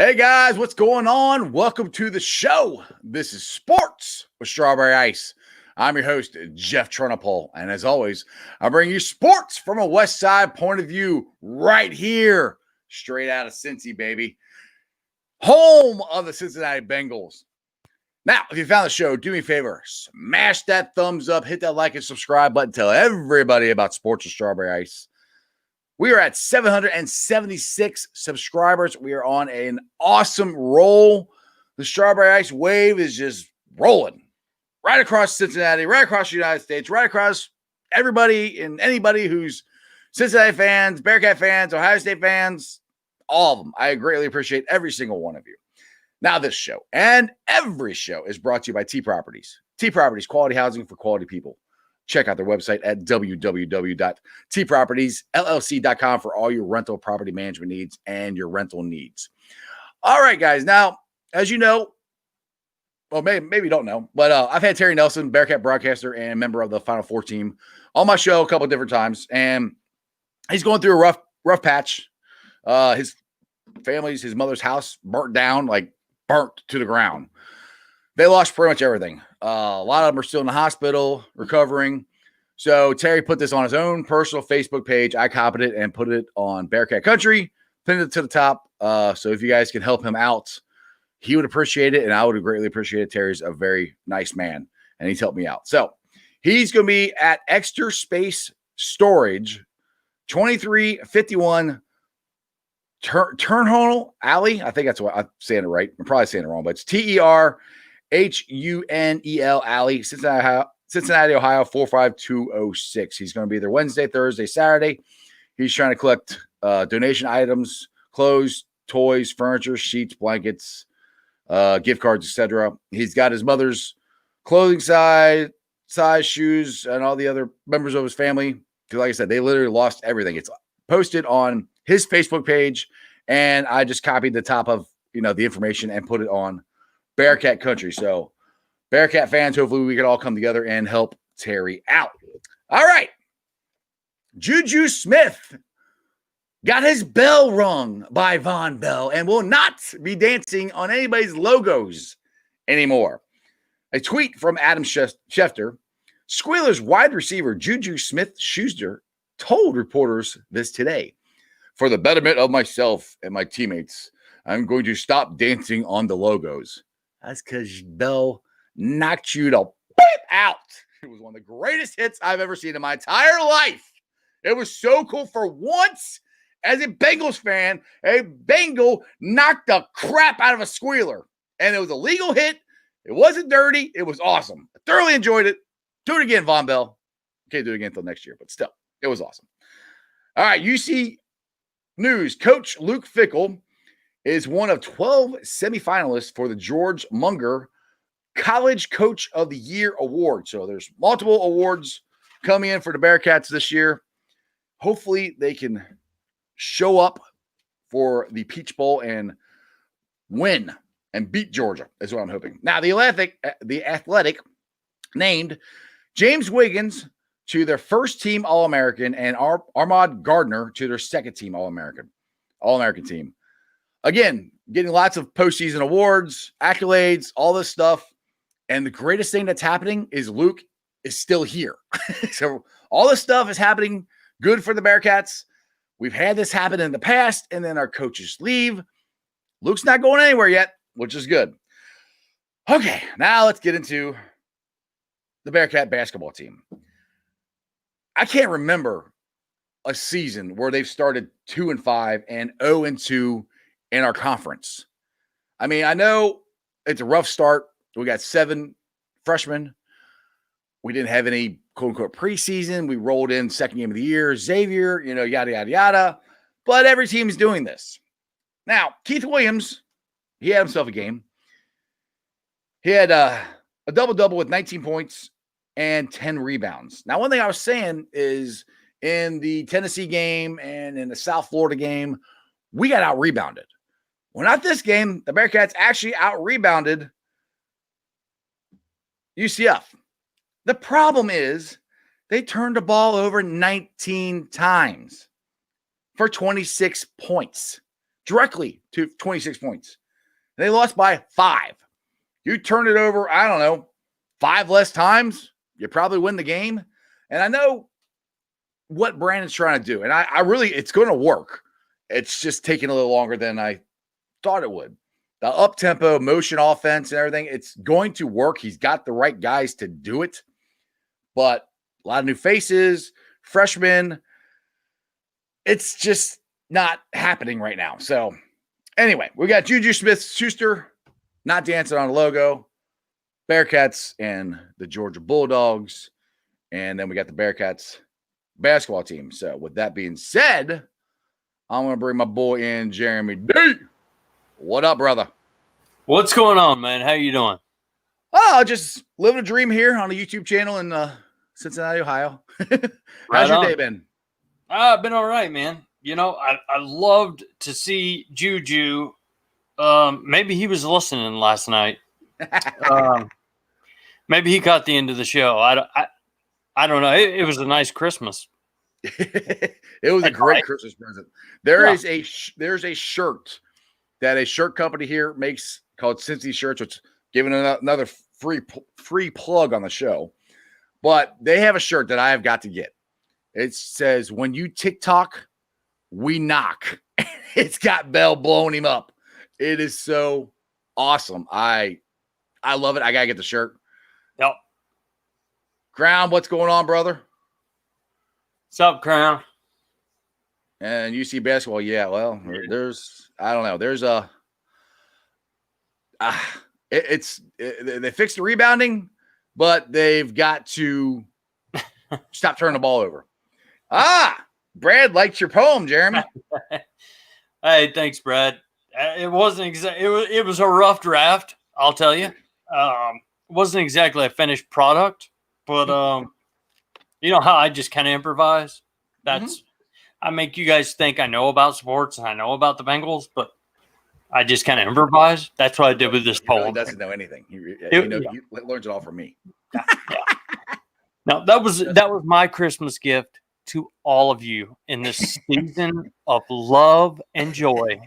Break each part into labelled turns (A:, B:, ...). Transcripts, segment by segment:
A: Hey guys, what's going on? Welcome to the show. This is Sports with Strawberry Ice. I'm your host, Jeff Trunapole, and as always, I bring you sports from a West Side point of view right here, straight out of Cincy, baby. Home of the Cincinnati Bengals. Now, if you found the show, do me a favor, smash that thumbs up, hit that like and subscribe button, tell everybody about Sports with Strawberry Ice. We are at 776 subscribers. We are on an awesome roll. The Strawberry Ice wave is just rolling right across Cincinnati, right across the United States, right across everybody and anybody who's Cincinnati fans, Bearcat fans, Ohio State fans, all of them. I greatly appreciate every single one of you. Now, this show and every show is brought to you by T Properties. T Properties, quality housing for quality people. Check out their website at www.tpropertiesllc.com for all your rental property management needs and your rental needs. All right, guys. Now, as you know, well, maybe you don't know, but I've had Terry Nelson, Bearcat broadcaster and member of the Final Four team, on my show a couple of different times, and he's going through a rough patch. His mother's house burnt to the ground. They lost pretty much everything. A lot of them are still in the hospital recovering. So Terry put this on his own personal Facebook page. I copied it and put it on Bearcat Country, pinned it to the top. So if you guys can help him out, he would appreciate it, and I would greatly appreciate it. Terry's a very nice man, and he's helped me out. So he's going to be at Extra Space Storage, 2351 Turnhull Alley. I think that's what I'm saying it right. I'm probably saying it wrong, but it's TERHUNEL Alley, Cincinnati, Ohio, 45206. He's going to be there Wednesday, Thursday, Saturday. He's trying to collect donation items, clothes, toys, furniture, sheets, blankets, gift cards, etc. He's got his mother's clothing size, shoes, and all the other members of his family. Because like I said, they literally lost everything. It's posted on his Facebook page, and I just copied the top of the information and put it on Bearcat Country. So Bearcat fans, hopefully we can all come together and help Terry out. All right. JuJU Smith got his bell rung by Von Bell and will not be dancing on anybody's logos anymore. A tweet from Adam Schefter, Squealers wide receiver JuJU Smith-Schuster told reporters this today. For the betterment of myself and my teammates, I'm going to stop dancing on the logos. That's because Bell knocked you to beep out. It was one of the greatest hits I've ever seen in my entire life. It was so cool. For once, as a Bengals fan, a Bengal knocked the crap out of a squealer. And it was a legal hit. It wasn't dirty. It was awesome. I thoroughly enjoyed it. Do it again, Von Bell. Can't do it again until next year, but still, it was awesome. All right, UC News. Coach Luke Fickell is one of 12 semifinalists for the George Munger College Coach of the Year Award. So there's multiple awards coming in for the Bearcats this year. Hopefully they can show up for the Peach Bowl and win and beat Georgia is what I'm hoping. Now, the Athletic named James Wiggins to their first team All-American and Ahmad Gardner to their second team All-American team. Again, getting lots of postseason awards, accolades, all this stuff. And the greatest thing that's happening is Luke is still here. So all this stuff is happening good for the Bearcats. We've had this happen in the past, and then our coaches leave. Luke's not going anywhere yet, which is good. Okay, now let's get into the Bearcat basketball team. I can't remember a season where they've started 2-5 and 0-2 in our conference. I mean, I know it's a rough start. We got 7 freshmen. We didn't have any quote-unquote preseason. We rolled in second game of the year. Xavier, yada, yada, yada. But every team is doing this. Now, Keith Williams, he had himself a game. He had a double-double with 19 points and 10 rebounds. Now, one thing I was saying is in the Tennessee game and in the South Florida game, we got out-rebounded. Well, not this game. The Bearcats actually out-rebounded UCF. The problem is they turned the ball over 19 times for 26 points. directly to 26 points. And they lost by 5. You turn it over, I don't know, 5 less times, you probably win the game. And I know what Brandon's trying to do. And I really, it's going to work. It's just taking a little longer than I thought it would. The up-tempo motion offense and everything, it's going to work. He's got the right guys to do it. But a lot of new faces, freshmen. It's just not happening right now. So anyway, we got JuJU Smith-Schuster not dancing on the logo, Bearcats and the Georgia Bulldogs. And then we got the Bearcats basketball team. So with that being said, I'm going to bring my boy in, Jeremy D. What up, brother?
B: What's going on, man? How you doing?
A: Oh, just living a dream here on a YouTube channel in Cincinnati, Ohio. How's your day been?
B: I've been all right, man. You know, I loved to see JuJU. Maybe he was listening last night. Maybe he caught the end of the show. I don't know. It was a nice Christmas.
A: It was a great Christmas present. There's a shirt that a shirt company here makes called Cincy Shirts, which giving another free plug on the show. But they have a shirt that I have got to get. It says, "When you TikTok, we knock." It's got Bell blowing him up. It is so awesome. I love it. I gotta get the shirt.
B: Yep.
A: Crown, what's going on, brother?
B: What's up, Crown?
A: And UC basketball, yeah. Well, there's I don't know. There's they fixed the rebounding, but they've got to stop turning the ball over. Brad liked your poem, Jeremy.
B: Hey, thanks, Brad. It wasn't it was a rough draft, I'll tell you. It wasn't exactly a finished product, but you know how I just kind of improvise. That's I make you guys think I know about sports and I know about the Bengals, but I just kind of improvise. That's what I did with this poem.
A: He doesn't know anything. He learns it all from me.
B: Yeah. Now that was my Christmas gift to all of you in this season of love and joy.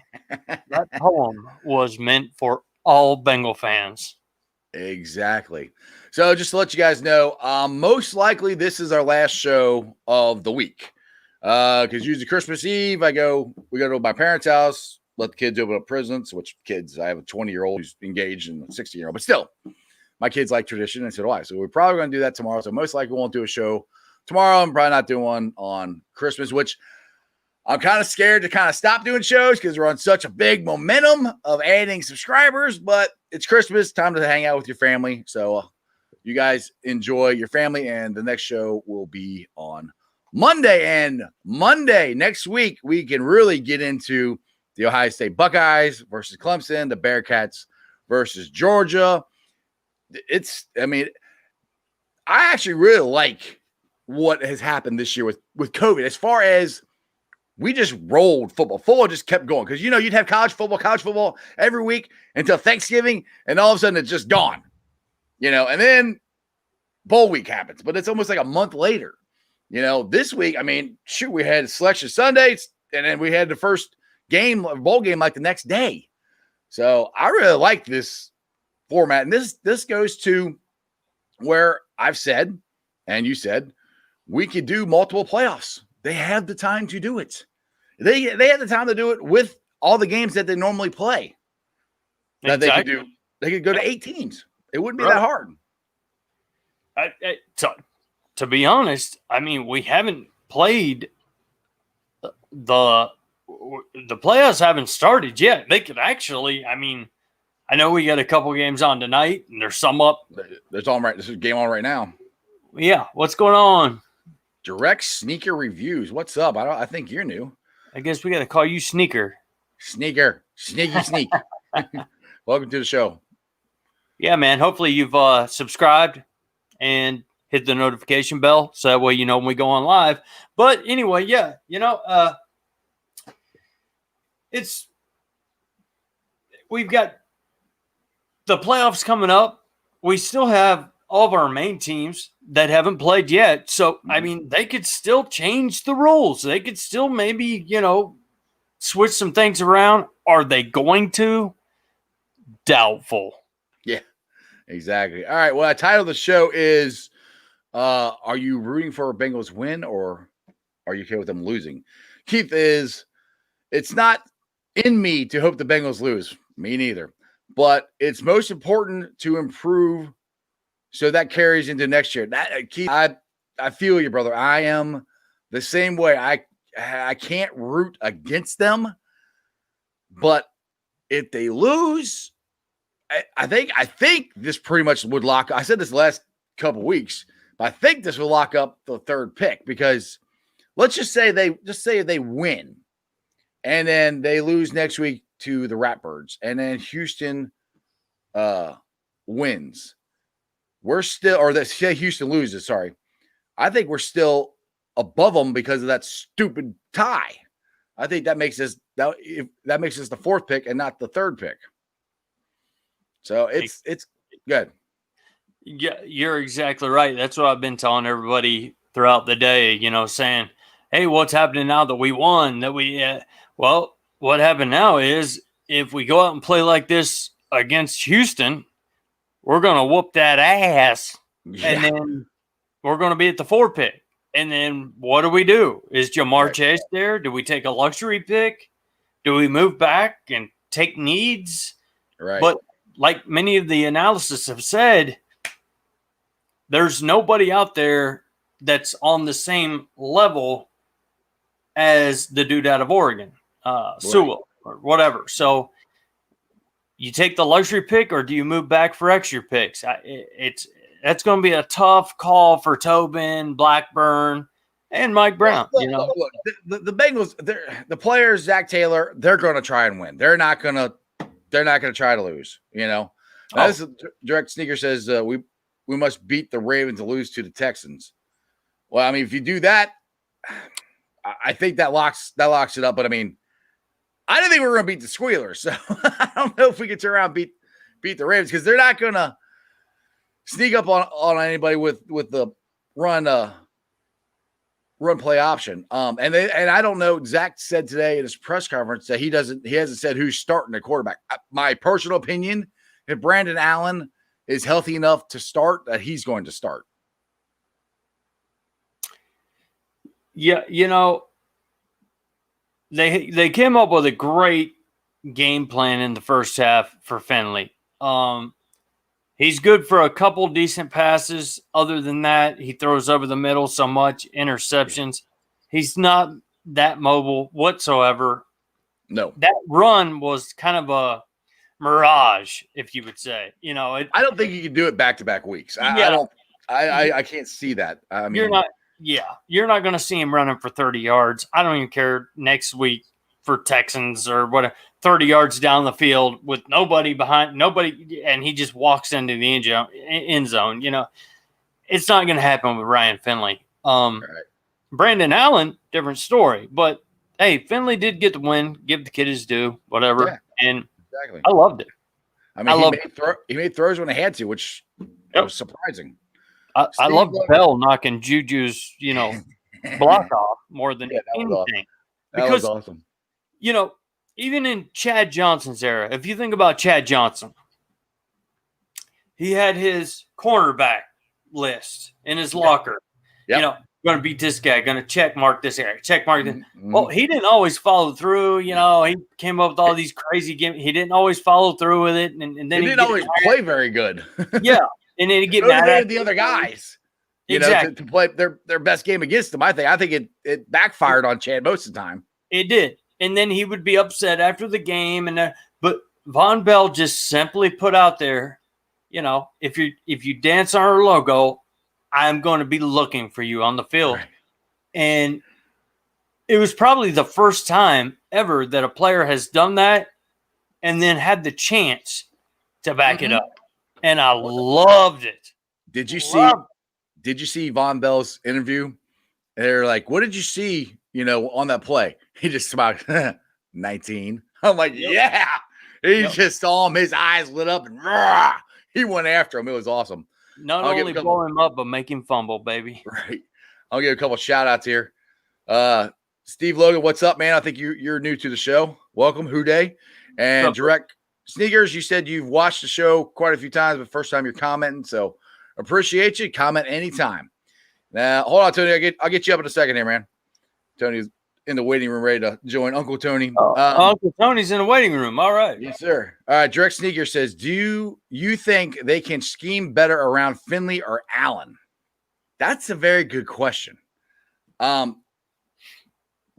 B: That poem was meant for all Bengal fans.
A: Exactly. So just to let you guys know, most likely this is our last show of the week. Because usually Christmas Eve, we go to my parents' house, let the kids open up presents, which kids, I have a 20-year-old who's engaged and a 60-year-old, but still, my kids like tradition, and so do I. So we're probably going to do that tomorrow. So most likely we won't do a show tomorrow. I'm probably not doing one on Christmas, which I'm kind of scared to kind of stop doing shows because we're on such a big momentum of adding subscribers, but it's Christmas, time to hang out with your family. So you guys enjoy your family, and the next show will be on Monday. And Monday next week, we can really get into the Ohio State Buckeyes versus Clemson, the Bearcats versus Georgia. I actually really like what has happened this year with COVID, as far as we just rolled football. Football just kept going because, you'd have college football every week until Thanksgiving, and all of a sudden it's just gone, and then bowl week happens, but it's almost like a month later. This week, we had Selection Sundays, and then we had the first bowl game like the next day. So I really like this format. And this goes to where I've said, and you said, we could do multiple playoffs. They have the time to do it. They have the time to do it with all the games that they normally play. That exactly. They could go to 8 teams. It wouldn't be that hard.
B: To be honest, we haven't played the playoffs haven't started yet. They could actually, I know we got a couple games on tonight, and there's some up.
A: There's all right. This is a game on right now.
B: Yeah, what's going on?
A: Direct Sneaker Reviews. What's up? I think you're new.
B: I guess we got to call you Sneaker.
A: Sneaky Sneak. Welcome to the show.
B: Yeah, man. Hopefully you've subscribed and hit the notification bell so that way you know when we go on live. But anyway, yeah, we've got the playoffs coming up. We still have all of our main teams that haven't played yet. So, they could still change the rules. They could still maybe, switch some things around. Are they going to? Doubtful.
A: Yeah, exactly. All right. Well, the title of the show is are you rooting for a Bengals win or are you okay with them losing? Keith is, it's not in me to hope the Bengals lose. Me neither. But it's most important to improve so that carries into next year. That Keith, I feel you, brother. I am the same way. I can't root against them, but if they lose, I think this pretty much would lock. I said this last couple weeks, but I think this will lock up the third pick because let's just say they win, and then they lose next week to the Ratbirds, and then Houston wins. We're still, or that Houston loses. Sorry, I think we're still above them because of that stupid tie. I think that makes us the fourth pick and not the third pick. So it's good.
B: Yeah, you're exactly right. That's what I've been telling everybody throughout the day, saying, hey, what's happening now that we won? Well, what happened now is if we go out and play like this against Houston, we're going to whoop that ass. Yeah. And then we're going to be at the 4 pick. And then what do? Is Jamar Chase there? Do we take a luxury pick? Do we move back and take needs?
A: Right.
B: But like many of the analysis have said, there's nobody out there that's on the same level as the dude out of Oregon, Sewell or whatever. So you take the luxury pick or do you move back for extra picks? That's going to be a tough call for Tobin, Blackburn, and Mike Brown.
A: Look, the Bengals, the players, Zach Taylor, they're going to try and win. They're not going to try to lose. This is Direct Sneaker says we must beat the Ravens to lose to the Texans. Well, I mean, if you do that, I think that locks it up. But I mean, I didn't think we were going to beat the Squealers, so I don't know if we can turn around and beat the Ravens because they're not going to sneak up on anybody with the run play option. And I don't know. Zach said today in his press conference that he hasn't said who's starting the quarterback. My personal opinion, if Brandon Allen is healthy enough to start, that he's going to start.
B: Yeah, they came up with a great game plan in the first half for Finley. He's good for a couple decent passes. Other than that, he throws over the middle so much, interceptions. He's not that mobile whatsoever.
A: No.
B: That run was kind of a mirage, if you would say.
A: I don't think you can do it back-to-back weeks. I can't see that. I mean,
B: you're not going to see him running for 30 yards. I don't even care next week for Texans or whatever. 30 yards down the field with nobody behind, and he just walks into the end zone. It's not going to happen with Ryan Finley.
A: right.
B: Brandon Allen, different story. But hey, Finley did get the win. Give the kid his due, whatever. Yeah, and
A: exactly.
B: I loved it.
A: I mean, he made throws when he had to, which was surprising.
B: I love Bell knocking JuJu's, block off more than anything.
A: Awesome. That was awesome.
B: Even in Chad Johnson's era, if you think about Chad Johnson, he had his cornerback list in his locker.
A: Yep.
B: Going to beat this guy, going to check mark this guy, check mark this. Mm-hmm. Well, he didn't always follow through. He came up with all these crazy games. He didn't always follow through with it, and then
A: he didn't always play very good.
B: Yeah, and then he get mad at
A: the other guys.
B: Exactly.
A: To play their best game against them. I think it backfired on Chad most of the time.
B: It did. And then he would be upset after the game. But Von Bell just simply put out there, if you dance on our logo, I'm going to be looking for you on the field.
A: Right.
B: And it was probably the first time ever that a player has done that and then had the chance to back it up. And I loved it.
A: Did you see Von Bell's interview? They're like, what did you see, on that play? He just smiled, 19. I'm like, yeah. He just saw him. His eyes lit up and he went after him. It was awesome.
B: Not only blow him up, but make him fumble, baby.
A: Right. I'll give a couple shout outs here. Steve Logan, what's up, man? I think you're new to the show. Welcome, Houday. And Direct Sneakers, you said you've watched the show quite a few times, but first time you're commenting, so appreciate you. Comment anytime. Now, hold on, Tony. I'll get you up in a second here, man. Tony's in the waiting room ready to join Uncle Tony.
B: Uncle Tony's in the waiting room. All right.
A: Yes, sir. All right. Direct Sneaker says, do you think they can scheme better around Finley or Allen? That's a very good question.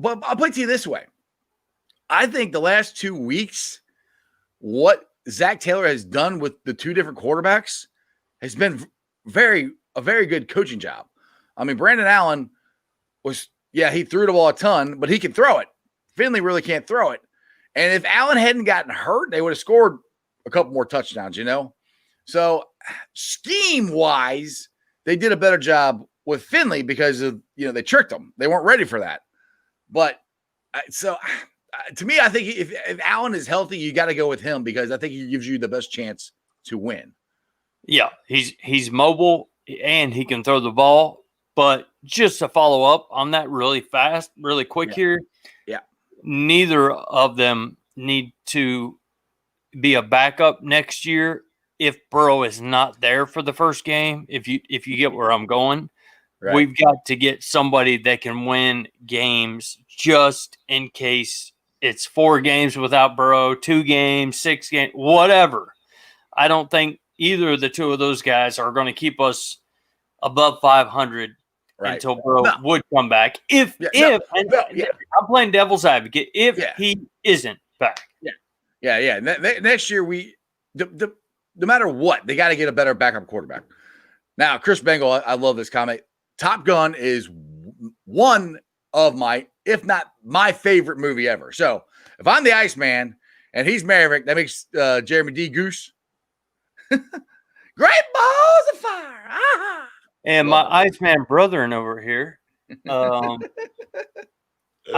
A: But I'll put it to you this way. I think the last 2 weeks, what Zach Taylor has done with the two different quarterbacks has been a very good coaching job. I mean, Brandon Allen he threw the ball a ton, but he can throw it. Finley really can't throw it. And if Allen hadn't gotten hurt, they would have scored a couple more touchdowns, So scheme-wise, they did a better job with Finley because of, they tricked him. They weren't ready for that. But to me, I think if Allen is healthy, you got to go with him because I think he gives you the best chance to win.
B: Yeah, he's mobile and he can throw the ball. But just to follow up on that really fast, really quick here.
A: Yeah.
B: Neither of them need to be a backup next year if Burrow is not there for the first game. If you get where I'm going, right. We've got to get somebody that can win games just in case it's 4 games without Burrow, 2 games, 6 games, whatever. I don't think either of the two of those guys are going to keep us above 500 until Burrow would come back. I'm playing devil's advocate, if he isn't back.
A: Yeah. Next year, no matter what, they got to get a better backup quarterback. Now, Chris Bengal, I love this comment. Top Gun is one of my, if not my favorite movie ever. So if I'm the Iceman and he's Maverick, that makes Jeremy D. Goose. Great balls of fire. Ah.
B: And my Iceman brethren over here, I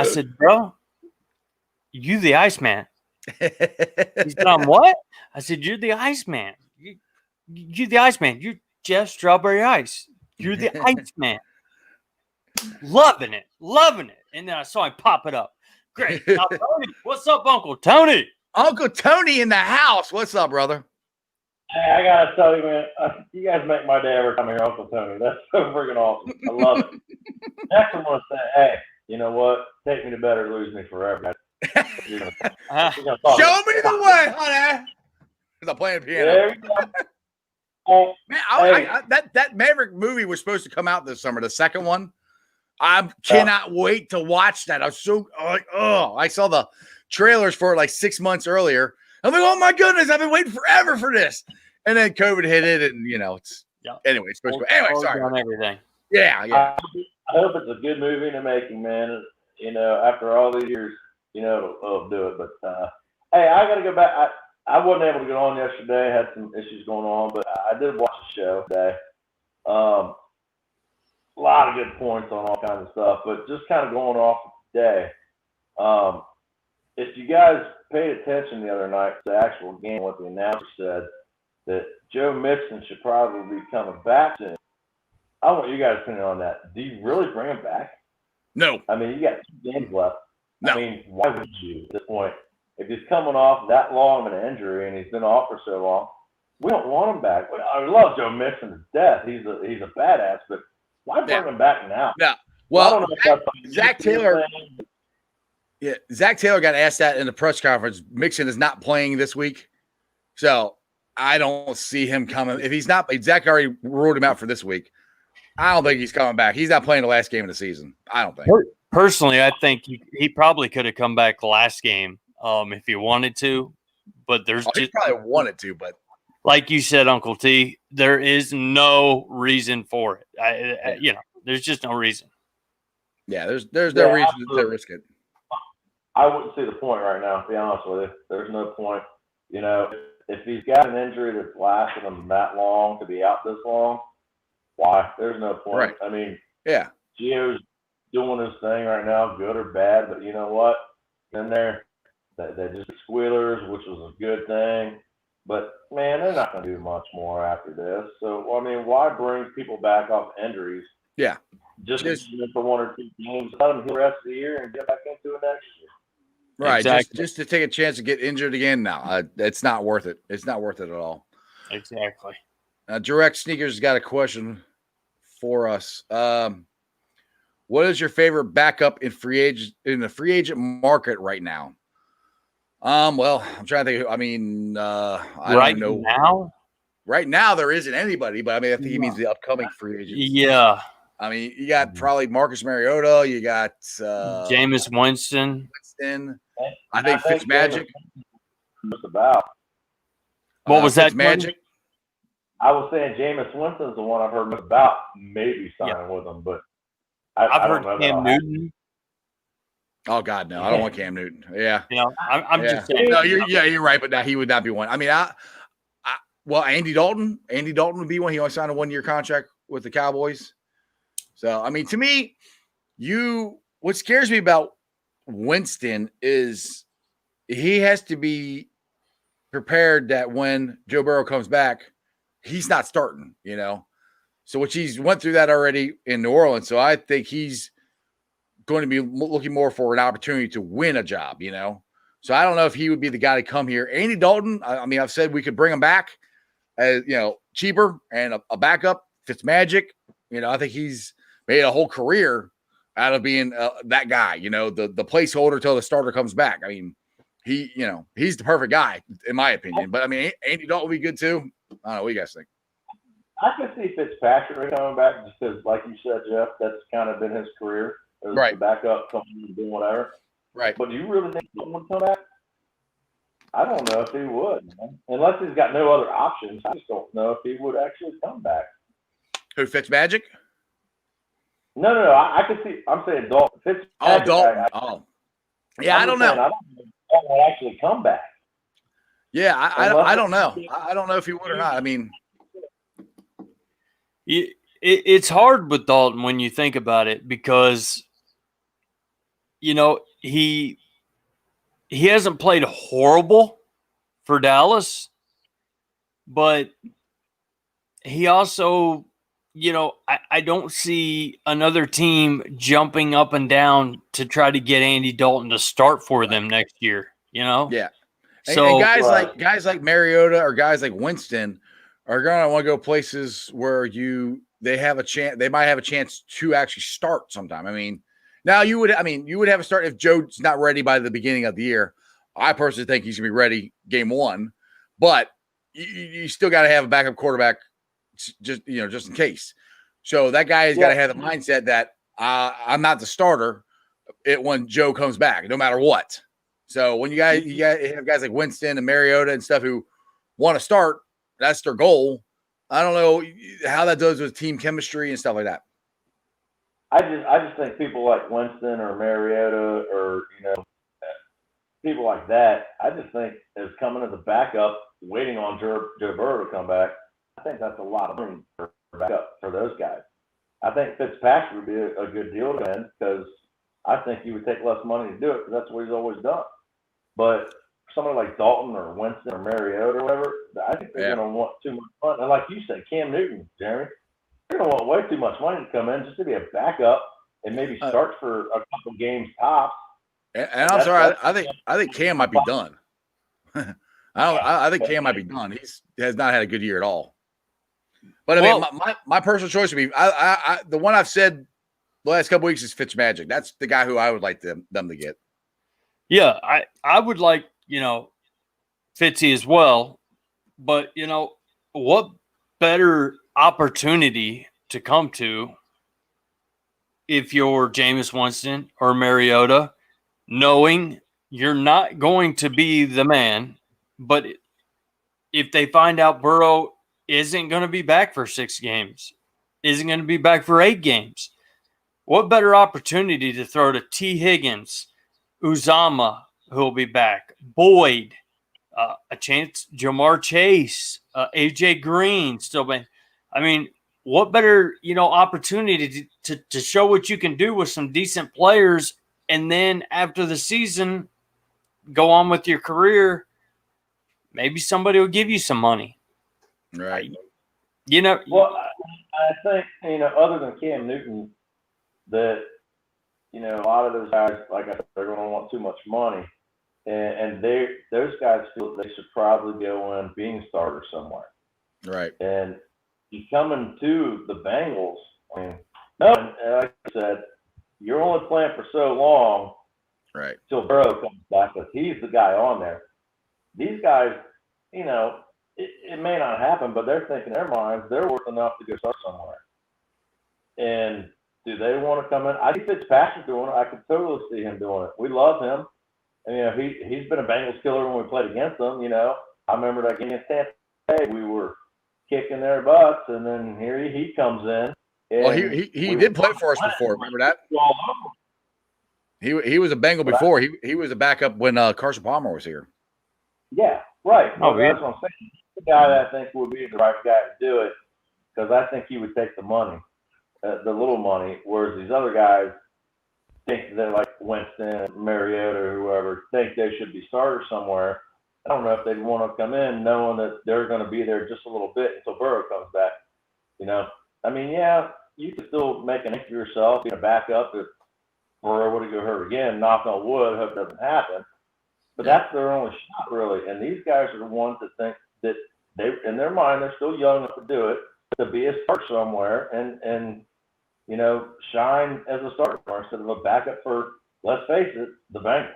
B: said, bro, you the Iceman. He said, I'm what? I said, you're the Iceman. You the Iceman. You're Jeff Strawberry Ice. You're the Iceman. Loving it. And then I saw him pop it up. Great. Now, Tony, what's up, Uncle Tony?
A: Uncle Tony in the house. What's up, brother?
C: Hey, I gotta tell you, man, you guys make my day every time I hear Uncle Tony. That's so freaking awesome. I love it. Next, I want to say, hey, you know what? Take me to bed or lose me forever.
A: Show me the way, honey. I'm playing piano.
C: There you go.
A: Man, that Maverick movie was supposed to come out this summer, the second one. I cannot wait to watch that. I'm so I saw the trailers for it like 6 months earlier. I'm like, oh my goodness, I've been waiting forever for this. And then COVID hit it, and it's anyway. It's supposed to go. Anyway, sorry
B: on everything.
A: Yeah.
C: I hope it's a good movie in the making, man. After all these years, of do it. But hey, I got to go back. I wasn't able to get on yesterday. I had some issues going on, but I did watch the show today. A lot of good points on all kinds of stuff, but just kind of going off today. If you guys paid attention the other night to the actual game, what the announcer said, that Joe Mixon should probably be coming back soon. I want you guys' opinion on that. Do you really bring him back?
A: No.
C: I mean, you got 2 games left.
A: No.
C: I mean, why would you at this point? If he's coming off that long of an injury and he's been off for so long, we don't want him back. I love Joe Mixon to death. He's a badass, but why bring him back now?
A: No. Well, Zach Taylor. Yeah, Zach Taylor got asked that in the press conference. Mixon is not playing this week, so I don't see him coming. If he's not, Zach already ruled him out for this week. I don't think he's coming back. He's not playing the last game of the season. I don't think.
B: Personally, I think he probably could have come back last game if he wanted to, but
A: he probably wanted to, but
B: like you said, Uncle T, there is no reason for it. There's just no reason.
A: Yeah, there's no reason to risk it.
C: I wouldn't see the point right now, to be honest with you. There's no point. If he's got an injury that's lasted him that long to be out this long, why? There's no point.
A: Right.
C: I mean,
A: Gio's
C: doing his thing right now, good or bad, but you know what? In there, they're just squealers, which was a good thing. But, man, they're not going to do much more after this. So, I mean, why bring people back off injuries?
A: Yeah.
C: just for 1 or 2 games, let him heal the rest of the year and get back into it next year.
A: Right,
B: Exactly.
A: just to take a chance to get injured again. Now, it's not worth it. It's not worth it at all.
B: Exactly.
A: Direct Sneakers got a question for us. What is your favorite backup in the free agent market right now? Well, I'm trying to think. I mean, I don't know.
B: Now?
A: Right now, there isn't anybody, but I mean, I think he means the upcoming free agents.
B: Yeah.
A: I mean, you got probably Marcus Mariota. You got
B: Jameis Winston.
A: I think Fitzmagic.
C: Just about.
B: What was that?
A: Fitzmagic.
C: I was saying Jameis Winston's the one I've heard about maybe signing with them, but
B: I've
C: I
B: heard
C: don't know
B: Cam Newton.
A: Oh God, no! I don't want Cam Newton. Yeah,
B: You know, I'm just saying.
A: No, you're right, but now he would not be one. I mean, well, Andy Dalton would be one. He only signed a 1-year contract with the Cowboys. So, I mean, to me, what scares me about Winston is he has to be prepared that when Joe Burrow comes back, he's not starting, you know. So, which he's went through that already in New Orleans. So, I think he's going to be looking more for an opportunity to win a job, you know. So, I don't know if he would be the guy to come here. Andy Dalton, I mean, I've said we could bring him back as, you know, cheaper and a backup. Fitzmagic, you know, I think he's made a whole career out of being that guy, you know, the placeholder till the starter comes back. I mean, he's the perfect guy in my opinion. But I mean, Andy Dalton will be good too. I don't know. What do you guys think?
C: I could see Fitzpatrick coming back just because, like you said, Jeff, that's kind of been his career.
A: Right.
C: The backup, coming and doing whatever.
A: Right.
C: But do you really think Dalton would come back? I don't know if he would, man. Unless he's got no other options. I just don't know if he would actually come back.
A: Who, Fitzmagic?
C: No. I could see. I'm saying Dalton. Fitzpatrick.
A: Oh, Dalton. Yeah, I don't know.
C: I don't know if Dalton would actually come back.
A: Yeah, I don't know. I don't know if he would or not. I mean,
B: it's hard with Dalton when you think about it because, you know, he hasn't played horrible for Dallas, but he also, you know, I don't see another team jumping up and down to try to get Andy Dalton to start for them next year, you know?
A: Yeah.
B: So
A: and guys like Mariota or guys like Winston are going to want to go places where they have a chance. They might have a chance to actually start sometime. I mean, now you would have a start if Joe's not ready by the beginning of the year. I personally think he's going to be ready game 1, but you still got to have a backup quarterback just in case. So that guy has got to have the mindset that I'm not the starter when Joe comes back, no matter what. So when you have guys like Winston and Mariota and stuff who want to start, that's their goal. I don't know how that does with team chemistry and stuff like that.
C: I just think people like Winston or Mariota or, you know, people like that, I just think as coming as a backup, waiting on Joe Burrow to come back, I think that's a lot of money for backup for those guys. I think Fitzpatrick would be a good deal to him because I think he would take less money to do it because that's what he's always done. But somebody like Dalton or Winston or Mariota or whatever, I think they're going to want too much money. And like you said, Cam Newton, Jeremy, they're going to want way too much money to come in just to be a backup and maybe start for a couple games tops.
A: And I'm sorry, I think Cam might be done. I think Cam might be done. He has not had a good year at all. But I mean, my personal choice would be the one I've said the last couple weeks is Fitzmagic. That's the guy who I would like them to get.
B: Yeah, I would like, you know, Fitzy as well. But, you know, what better opportunity to come to if you're Jameis Winston or Mariota, knowing you're not going to be the man, but if they find out Burrow isn't going to be back for 6 games, isn't going to be back for 8 games, what better opportunity to throw to T. Higgins, Uzama, who will be back, Boyd, a chance, Jamar Chase, AJ Green still been. I mean, what better, you know, opportunity to show what you can do with some decent players, and then after the season, go on with your career. Maybe somebody will give you some money,
A: right?
B: You know.
C: Well, I think, you know, other than Cam Newton, that, a lot of those guys, like I said, they're going to want too much money. And those guys feel they should probably go in being starters somewhere.
A: Right.
C: And you coming to the Bengals, I mean, no, and like I said, you're only playing for so long,
A: right,
C: till Burrow comes back, because he's the guy on there. These guys, it may not happen, but they're thinking in their minds they're worth enough to go start somewhere. And do they want to come in? I think Fitzpatrick doing it. I could totally see him doing it. We love him. And, he's been a Bengals killer when we played against them. I remember that game against Tampa Bay. We were kicking their butts, and then here he comes in.
A: Well, he did play for us before. Remember that? He was a Bengal before. He was a backup when Carson Palmer was here.
C: Yeah, right.
B: Oh, yeah.
C: That's what I'm saying. He's the guy that I think would be the right guy to do it, because I think he would take the money, the little money, whereas these other guys think they're like Winston, Mariota, or whoever, think they should be starters somewhere. I don't know if they'd want to come in knowing that they're going to be there just a little bit until Burrow comes back. I mean, yeah, you could still make a name for yourself, being a backup if Burrow were to get hurt again. Knock on wood, hope it doesn't happen. But that's their only shot, really. And these guys are the ones that think that they, in their mind, they're still young enough to do it, to be a starter somewhere and shine as a starter instead of a backup for, let's face it, the Bengals.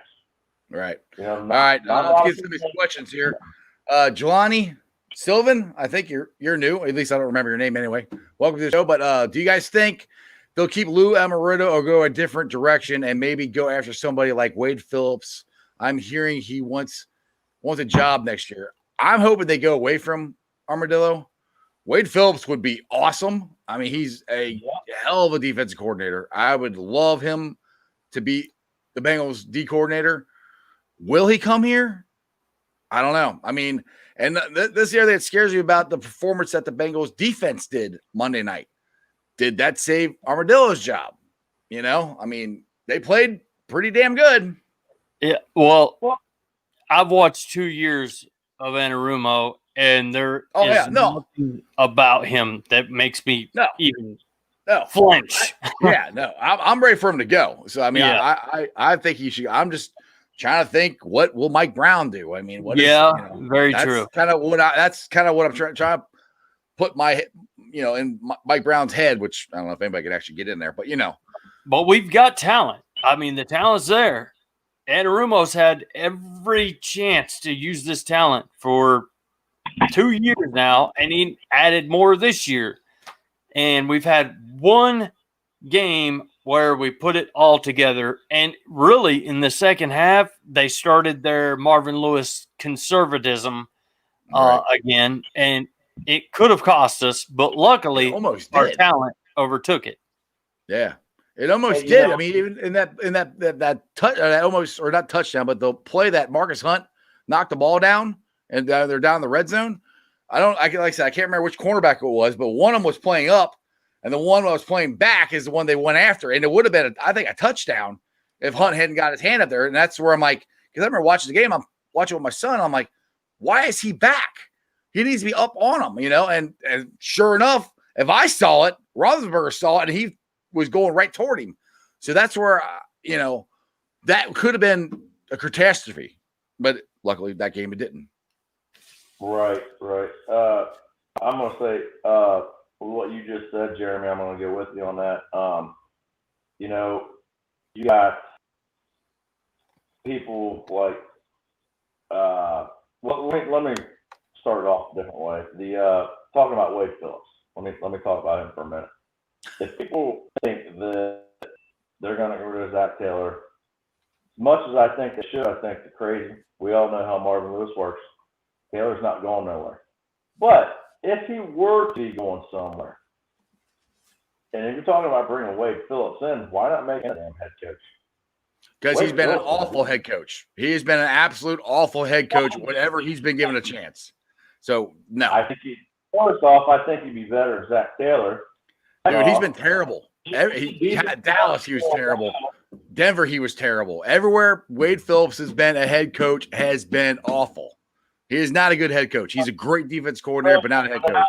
A: Right. All right. Let's get some of these questions here. Jelani Sylvan, I think you're new. At least I don't remember your name anyway. Welcome to the show. But do you guys think they'll keep Lou Amarito or go a different direction and maybe go after somebody like Wade Phillips? I'm hearing he wants a job next year. I'm hoping they go away from Armadillo. Wade Phillips would be awesome. I mean, he's a hell of a defensive coordinator. I would love him to be the Bengals D coordinator. Will he come here? I don't know. I mean, and this area that scares me about the performance that the Bengals defense did Monday night. Did that save Armadillo's job? I mean, they played pretty damn good.
B: Yeah. Well, I've watched 2 years of Anarumo, and there is nothing about him that makes me even flinch.
A: I'm ready for him to go. So I mean, I think he should. I'm just trying to think, what will Mike Brown do? I mean,
B: very true.
A: That's kind of what I'm trying to put my in Mike Brown's head, which I don't know if anybody could actually get in there, but
B: But we've got talent. I mean, the talent's there. Anarumo's had every chance to use this talent for 2 years now, and he added more this year. And we've had one game where we put it all together. And really, in the second half, they started their Marvin Lewis conservatism again. And it could have cost us, but luckily our talent overtook it.
A: Yeah. It almost did. I mean, even in that touch, almost, or not touchdown, but the play that Marcus Hunt knocked the ball down and they're down in the red zone. Like I said, I can't remember which cornerback it was, but one of them was playing up, and the one that was playing back is the one they went after. And it would have been, I think, a touchdown if Hunt hadn't got his hand up there. And that's where I'm like, because I remember watching the game, I'm watching with my son. I'm like, why is he back? He needs to be up on him, And sure enough, if I saw it, Roethlisberger saw it, and he was going right toward him. So that's where, that could have been a catastrophe. But luckily, that game it didn't.
C: Right. I'm going to say what you just said, Jeremy. I'm going to go with you on that. You got people like, let me start it off a different way. Talking about Wade Phillips. Let me talk about him for a minute. If people think that they're going to get rid of Zach Taylor, as much as I think they should, I think they're crazy. We all know how Marvin Lewis works. Taylor's not going nowhere. But if he were to be going somewhere, and if you're talking about bringing Wade Phillips in, why not make him a damn head coach?
A: Because he's been an awful head coach. He has been an absolute awful head coach whenever he's been given a chance. So, no.
C: I think first off, I think he'd be better than Zach Taylor.
A: Dude, he's been terrible. Dallas, he was terrible. Denver, he was terrible. Everywhere Wade Phillips has been a head coach has been awful. He is not a good head coach. He's a great defense coordinator, but not a head coach.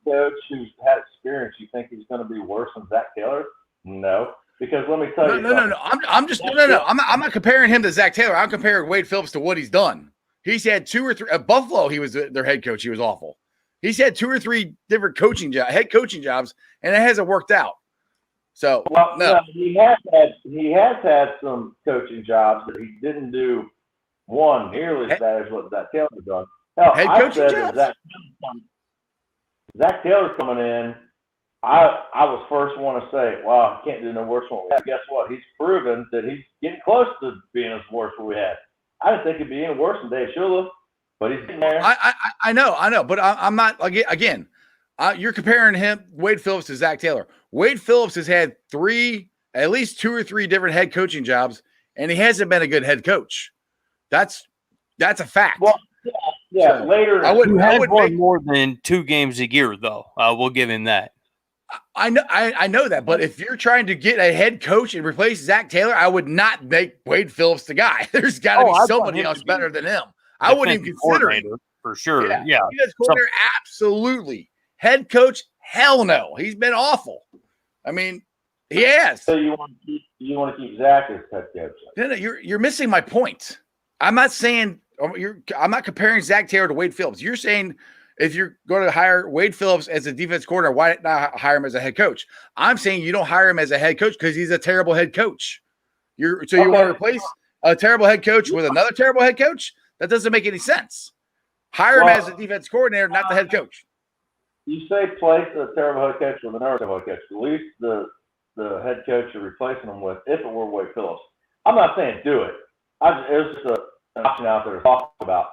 C: Coach who's had experience, you think he's going to be worse than Zach Taylor? No, because let me tell you.
A: No. I'm just no. I'm not comparing him to Zach Taylor. I'm comparing Wade Phillips to what he's done. He's had 2 or 3 at Buffalo. He was their head coach. He was awful. He's had 2 or 3 different head coaching jobs, and it hasn't worked out. So no,
C: he has had some coaching jobs, but he didn't do one nearly as bad as what Zach Taylor done. Hell,
A: head coaching jobs.
C: Zach Taylor's coming in. I was first one to say, "Wow, he can't do no worse than what we had." Guess what? He's proven that he's getting close to being as worse than we had. I didn't think it'd be any worse than Dave Shula, but he's getting there.
A: I know, but I'm not again. You're comparing Wade Phillips to Zach Taylor. Wade Phillips has had at least 2 or 3 different head coaching jobs, and he hasn't been a good head coach. That's a fact.
C: Well, yeah. So later,
B: I would won more than 2 games a year, though. We'll give him that.
A: I know that, but if you're trying to get a head coach and replace Zach Taylor, I would not make Wade Phillips the guy. There's got to be somebody else better than him. I wouldn't even consider it
B: for sure. Yeah,
A: defense coordinator, absolutely. Head coach, hell no. He's been awful. I mean, he has.
C: So you want to keep Zach as head coach?
A: No, you're missing my point. I'm not saying I'm not comparing Zach Taylor to Wade Phillips. You're saying if you're going to hire Wade Phillips as a defense coordinator, why not hire him as a head coach? I'm saying you don't hire him as a head coach because he's a terrible head coach. You want to replace a terrible head coach with another terrible head coach? That doesn't make any sense. Hire him as a defense coordinator, not the head coach.
C: You say place a terrible head coach with another terrible head coach. At least the head coach you're replacing him with, if it were Wade Phillips. I'm not saying do it. It was just an option out there to talk about.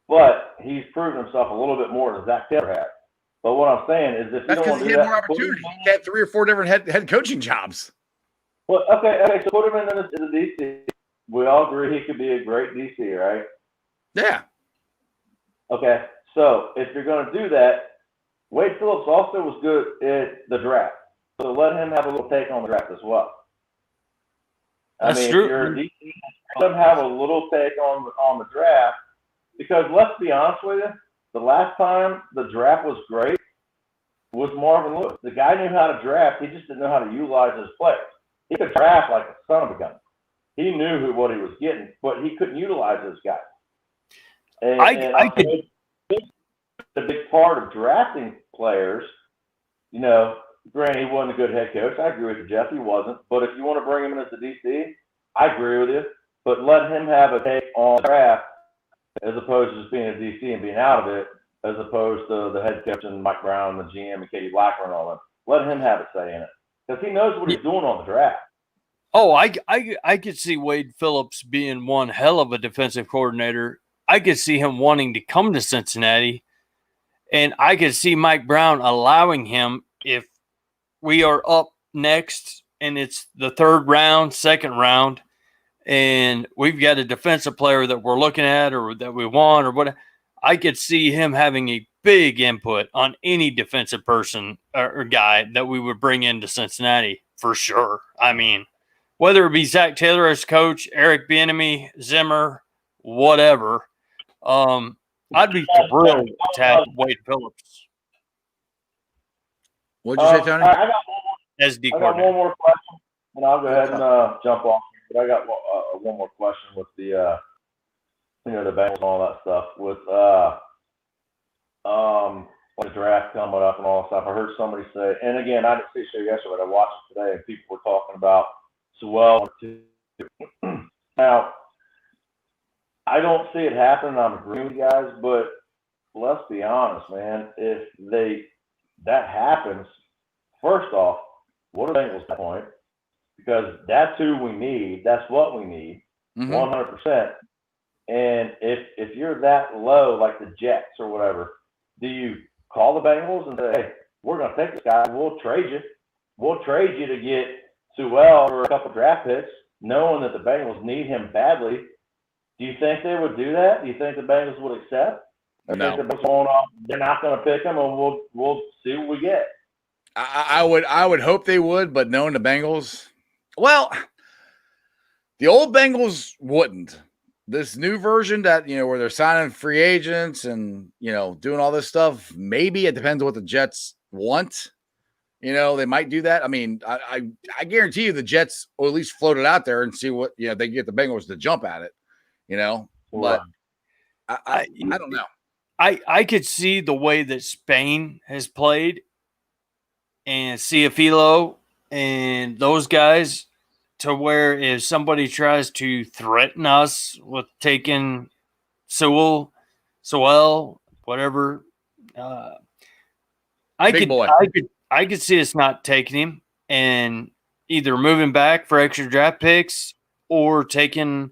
C: But he's proven himself a little bit more than Zach Taylor had. But what I'm saying is if you don't want to do that. That's because he had more opportunity.
A: He had 3 or 4 different head coaching jobs.
C: Well, okay, so put him in the DC. We all agree he could be a great DC, right?
A: Yeah.
C: Okay, so if you're going to do that, Wade Phillips also was good at the draft. So let him have a little take on the draft as well.
B: That's true.
C: If you're a DC, let him have a little take on the draft. Because let's be honest with you, the last time the draft was great was Marvin Lewis. The guy knew how to draft. He just didn't know how to utilize his players. He could draft like a son of a gun. He knew what he was getting, but he couldn't utilize those guys. And I could. The big part of drafting players, granted, he wasn't a good head coach. I agree with you, Jeff. He wasn't. But if you want to bring him in as the DC, I agree with you. But let him have a take on the draft as opposed to just being a DC and being out of it, as opposed to the head coach and Mike Brown, the GM, and Katie Blackburn and all that. Let him have a say in it because he knows what he's doing on the draft.
B: Oh, I could see Wade Phillips being one hell of a defensive coordinator. I could see him wanting to come to Cincinnati, and I could see Mike Brown allowing him if we are up next and it's the 3rd round, 2nd round, and we've got a defensive player that we're looking at or that we want or what. I could see him having a big input on any defensive person or guy that we would bring into Cincinnati for sure. I mean, whether it be Zach Taylor as coach, Eric Bieniemy, Zimmer, whatever, I'd be thrilled to have Wade Phillips.
A: What'd you say, Tony?
C: I got one more question, and I'll go ahead and jump off. But I got one more question with the the Bengals and all that stuff with the draft coming up and all that stuff. I heard somebody say, and again, I didn't see the show yesterday, but I watched it today, and people were talking about Sewell. Now, I don't see it happening. I'm agreeing with you guys, but let's be honest, man. If that happens, first off, what are the Bengals at that point? Because that's who we need. That's what we need, 100%. And if you're that low, like the Jets or whatever, do you call the Bengals and say, hey, we're going to take this guy, we'll trade you. We'll trade you to get Sewell for a couple draft picks, knowing that the Bengals need him badly. Do you think they would do that? Do you think the Bengals would accept?
A: No.
C: They're not going to pick him, and we'll see what we get.
A: I would hope they would, but knowing the Bengals, well, the old Bengals wouldn't. This new version that, where they're signing free agents and, doing all this stuff, maybe it depends on what the Jets want. They might do that. I mean, I guarantee you the Jets will at least float it out there and see what, they get the Bengals to jump at it, but I don't know.
B: I could see the way that Spain has played and Ciafilo and those guys to where if somebody tries to threaten us with taking Sewell, whatever, I could see us not taking him and either moving back for extra draft picks or taking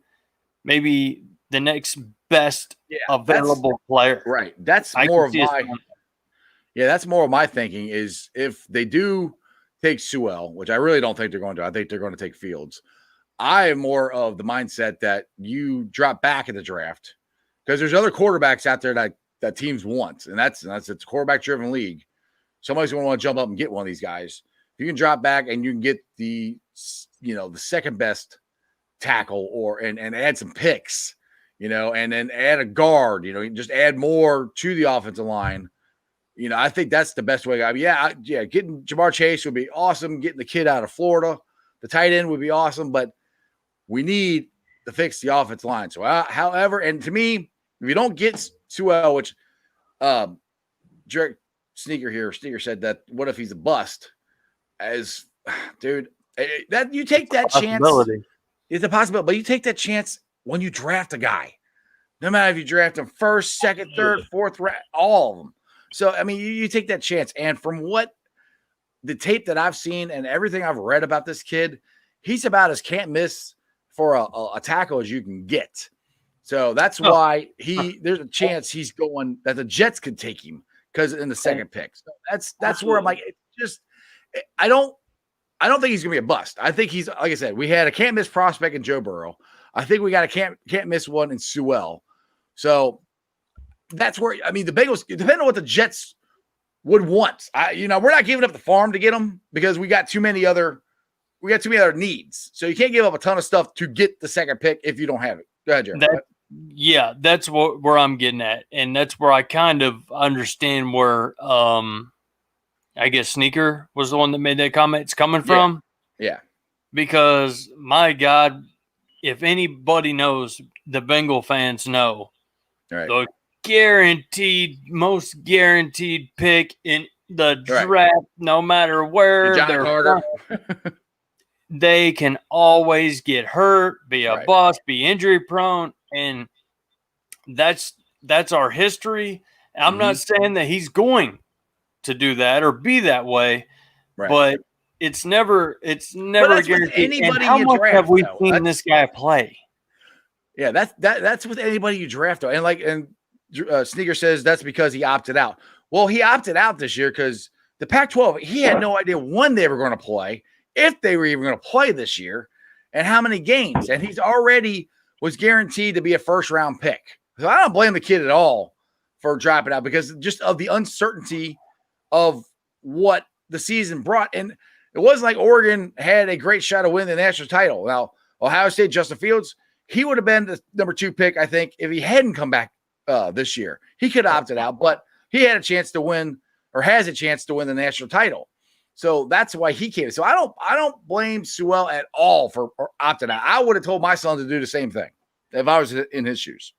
B: maybe the next best available player.
A: Right. That's more of my thinking is if they do take Sewell, which I really don't think they're going to. I think they're going to take Fields. I am more of the mindset that you drop back in the draft because there's other quarterbacks out there that teams want, and that's it's a quarterback-driven league. Somebody's going to want to jump up and get one of these guys. If you can drop back and you can get the second best tackle and add some picks, and then add a guard, just add more to the offensive line. I think that's the best way. Getting Jamar Chase would be awesome. Getting the kid out of Florida, the tight end would be awesome, but we need to fix the offensive line. So, however, and to me, if you don't get Sewell, which Sneaker said that, what if he's a bust? Dude, that you take that chance. It's a possibility, but you take that chance when you draft a guy. No matter if you draft him first, second, third, fourth round, all of them. So, I mean, you take that chance. And from what the tape that I've seen and everything I've read about this kid, he's about as can't miss for a tackle as you can get. So that's why there's a chance he's going that the Jets could take him because in the second pick. So that's where I'm like, I don't think he's gonna be a bust. I think he's, like I said, we had a can't miss prospect in Joe Burrow. I think we got a can't miss one in Sewell. So that's where, I mean, the Bengals, depending on what the Jets would want. We're not giving up the farm to get them because we got too many other needs. So you can't give up a ton of stuff to get the second pick if you don't have it. Go ahead, Jeremy.
B: That's where I'm getting at. And that's where I kind of understand where I guess Sneaker was the one that made that comment. It's coming from.
A: Yeah.
B: Because my God, if anybody knows, the Bengal fans know.
A: Right.
B: The most guaranteed pick in the draft, no matter where they're from, they can always get hurt, be a bust, be injury prone, and that's our history. I'm not saying that he's going to do that or be that way, but it's never guaranteed. And how much have we seen this guy play?
A: Yeah, that's with anybody you draft. And Sneaker says that's because he opted out. Well, he opted out this year because the Pac-12, he had no idea when they were going to play, if they were even going to play this year, and how many games. And he's already was guaranteed to be a first-round pick. So I don't blame the kid at all for dropping out because just of the uncertainty of what the season brought. And it wasn't like Oregon had a great shot to win the national title. Now, Ohio State, Justin Fields, he would have been the number 2 pick, I think, if he hadn't come back this year. He could have opted out, but he had a chance to win or has a chance to win the national title. So that's why he came. So I don't blame Sewell at all for opting out. I would have told my son to do the same thing if I was in his shoes.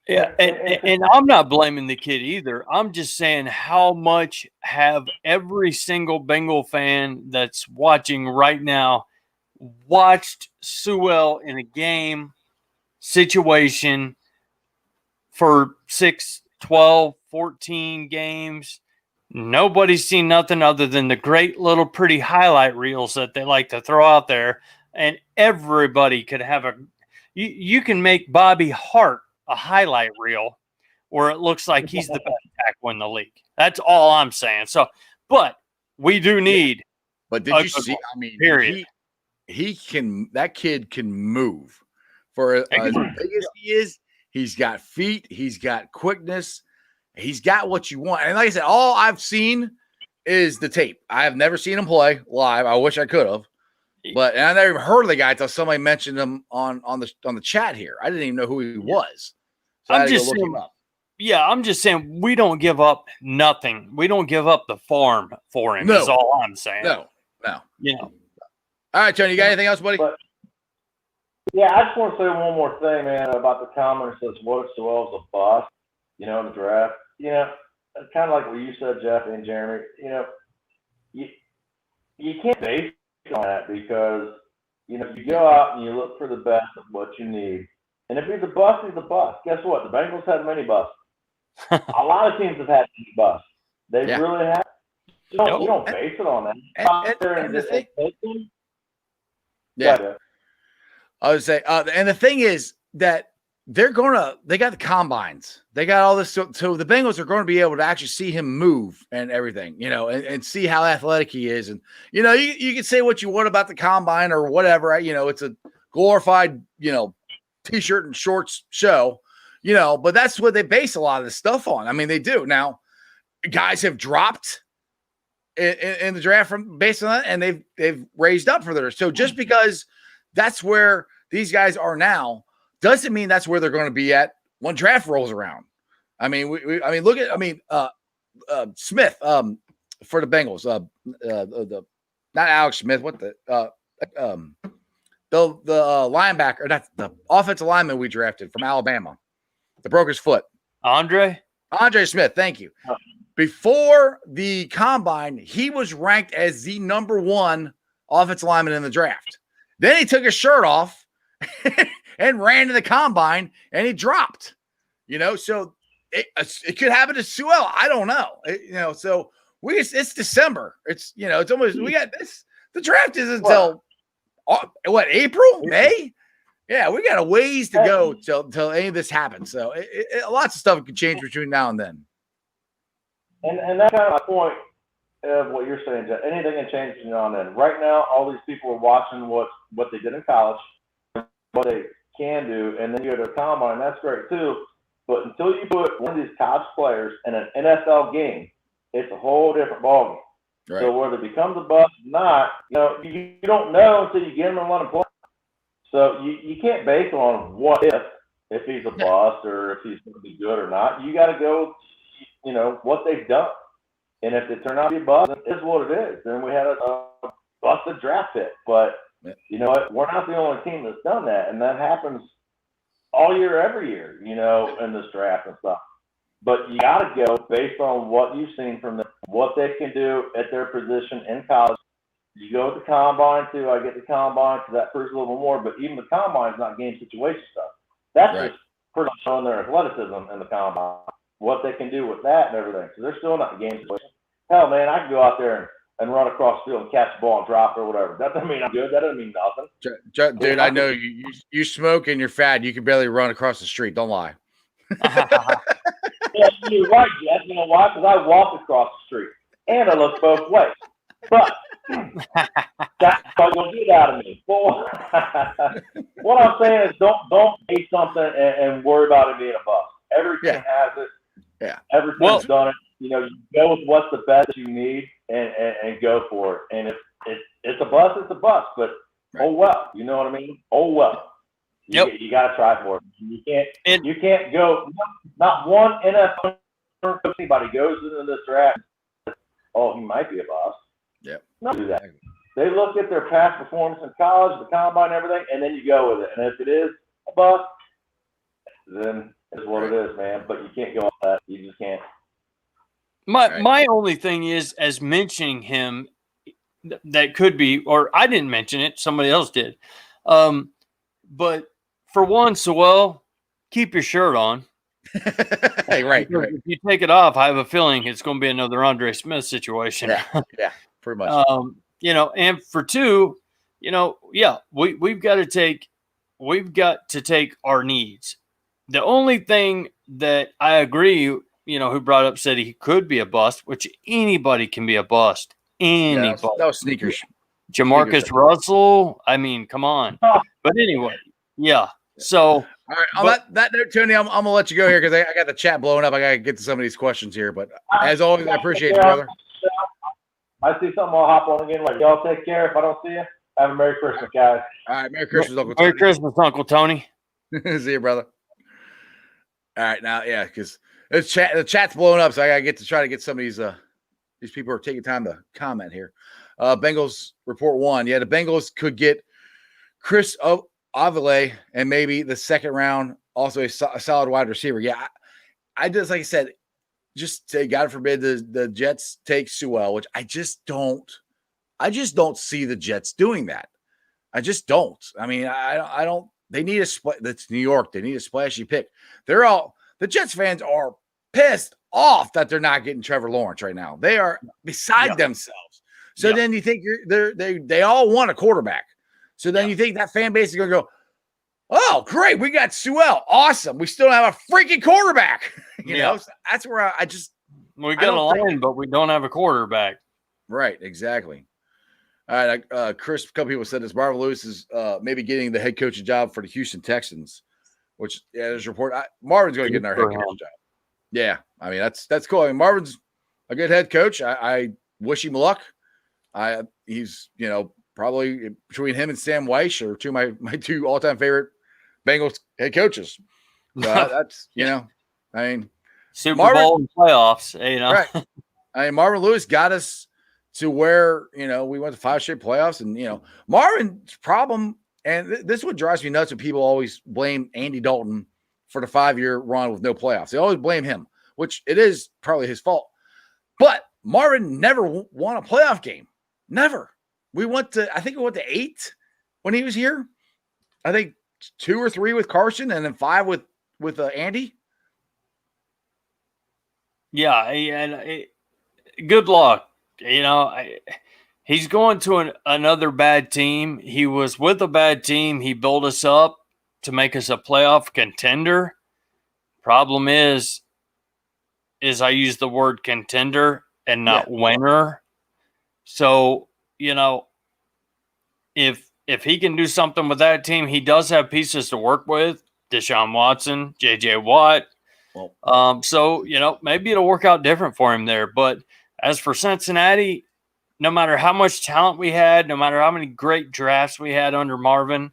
B: Yeah, and I'm not blaming the kid either. I'm just saying how much have every single Bengal fan that's watching right now watched Sewell in a game situation for 6, 12, 14 games. Nobody's seen nothing other than the great little pretty highlight reels that they like to throw out there. And everybody could have you can make Bobby Hart a highlight reel where it looks like he's the best tackle in the league. That's all I'm saying. So, but we do need.
A: But did you see? I mean, period. That kid can move for as big as he is. He's got feet. He's got quickness. He's got what you want. And like I said, all I've seen is the tape. I have never seen him play live. I wish I could have. And I never even heard of the guy until somebody mentioned him on the chat here. I didn't even know who he was. So
B: I'm just saying, Yeah, I'm just saying we don't give up nothing. We don't give up the farm for him.
A: No.
B: Is all I'm saying.
A: No.
B: You know.
A: All right, Tony, you got anything else, buddy?
C: But, yeah, I just want to say one more thing, man, about the comment that says, what if Sewell's a bust, in the draft? Kind of like what you said, Jeff and Jeremy, you can't base it on that because, you go out and you look for the best of what you need. And if he's a bust, he's a bust. Guess what? The Bengals had many busts. A lot of teams have had many busts. They really have. You don't base it on that.
A: I would say, and the thing is that they got the combines. They got all this. So the Bengals are going to be able to actually see him move and everything, and see how athletic he is. And, you can say what you want about the combine or whatever. It's a glorified, T-shirt and shorts show, but that's what they base a lot of this stuff on. I mean, they do. Now, guys have dropped in the draft based on that, and they've raised up for their. So just because that's where these guys are now doesn't mean that's where they're going to be at when draft rolls around. I mean, look at Smith for the Bengals. Not Alex Smith. What the linebacker, not the offensive lineman we drafted from Alabama, that broke his foot.
B: Andre
A: Smith. Thank you. Before the combine, he was ranked as the number 1 offensive lineman in the draft. Then he took his shirt off and ran to the combine and he dropped, so it could happen to Sewell. I don't know. So it's December. It's almost, we got this. The draft is until April, May? Yeah, we got a ways to go till any of this happens. So lots of stuff can change between now and then.
C: And that's kind of my point of what you're saying, Jeff. Anything can change between now and then. Right now, all these people are watching what they did in college, what they can do, and then you go to the combine. That's great too. But until you put one of these college players in an NFL game, it's a whole different ballgame. Right. So whether it becomes a bust or not, you don't know until you get him and let him play. So you can't base it on what if he's a bust or if he's going to be good or not. You got to go, what they've done. And if it turned out to be a bust, it is what it is. Then we had a busted draft pick. But you know what? We're not the only team that's done that. And that happens all year, every year, in this draft and stuff. But you got to go based on what you've seen from them, what they can do at their position in college. You go with the combine, too. I get the combine because that proves a little more. But even the combine is not game situation stuff. That's just pretty much showing their athleticism in the combine, what they can do with that and everything. So they're still not game situation. Hell, man, I can go out there and run across the field and catch the ball and drop it or whatever. That doesn't mean I'm good. That doesn't mean nothing.
A: Dude, I know you smoke and you're fat. You can barely run across the street. Don't lie.
C: Yeah, you're right, Jeff. You know why? Because I walk across the street and I look both ways. But that's what you'll get out of me. What I'm saying is don't base something and worry about it being a bust. Every team has it.
A: Yeah.
C: Every team's done it. You go with what's the best you need and go for it. And if it's a bust, it's a bust. But oh well, you know what I mean? Oh well. You got to try for it. You can't go. Not one NFL anybody goes into this draft. Oh, he might be a bust.
A: Yep.
C: Not do that. They look at their past performance in college, the combine, everything, and then you go with it. And if it is a bust, then it's what it is, man. But you can't go off that. You just can't.
B: My only thing is, as mentioning him, that could be, or I didn't mention it, somebody else did. But for one, Sewell, keep your shirt on.
A: Hey, right.
B: If you take it off, I have a feeling it's going to be another Andre Smith situation.
A: Yeah, pretty much.
B: And for two, we've got to take our needs. The only thing that I agree, who brought up said he could be a bust, which anybody can be a bust. Anybody.
A: Yeah, that was sneakers.
B: Jamarcus Russell. I mean, come on. But anyway, yeah. So,
A: all right. On that note, Tony, I'm gonna let you go here because I got the chat blowing up. I gotta get to some of these questions here. But as always, I appreciate you, brother.
C: I see something, I'll hop on again. Like, y'all take care. If I don't see you, have a Merry Christmas, guys.
A: All right, Merry Christmas, Uncle Tony.
B: Merry Christmas, Uncle Tony.
A: See you, brother. All right, now, because The chat's blowing up, so I gotta try to get some of these people are taking time to comment here. Bengals report 1. Yeah, the Bengals could get Chris Avile and maybe the second round, also a solid wide receiver. Yeah, I just, like I said, just say God forbid the Jets take Sewell, which I just don't see the Jets doing that. I just don't. I mean, I don't. They need a split. That's New York. They need a splashy pick. The Jets fans are pissed off that they're not getting Trevor Lawrence right now. They are beside themselves. So then you think they all want a quarterback. So then you think that fan base is going to go, oh, great, we got Sewell. Awesome. We still have a freaking quarterback. you know, so that's where
B: we got a line, but we don't have a quarterback.
A: Right, exactly. All right, Chris, a couple people said this. Marvin Lewis is maybe getting the head coaching job for the Houston Texans, which there's a report. Marvin's going to get our head coaching job. Yeah, I mean that's cool. I mean, Marvin's a good head coach. I wish him luck. He's probably between him and Sam Weiss are my two all-time favorite Bengals head coaches. So that's I mean,
B: Super Bowl and playoffs.
A: Right. I mean, Marvin Lewis got us to where we went to 5 straight playoffs, and Marvin's problem, and this is what drives me nuts when people always blame Andy Dalton for the 5-year run with no playoffs. They always blame him, which it is probably his fault. But Marvin never won a playoff game. Never. I think we went to 8 when he was here. I think 2 or 3 with Carson, and then 5 with Andy.
B: Yeah, and good luck. He's going to another bad team. He was with a bad team. He built us up to make us a playoff contender. Problem is I use the word contender and not winner. So, if he can do something with that team, he does have pieces to work with. Deshaun Watson, J.J. Watt.
A: Well,
B: so, maybe it'll work out different for him there. But as for Cincinnati, no matter how much talent we had, no matter how many great drafts we had under Marvin,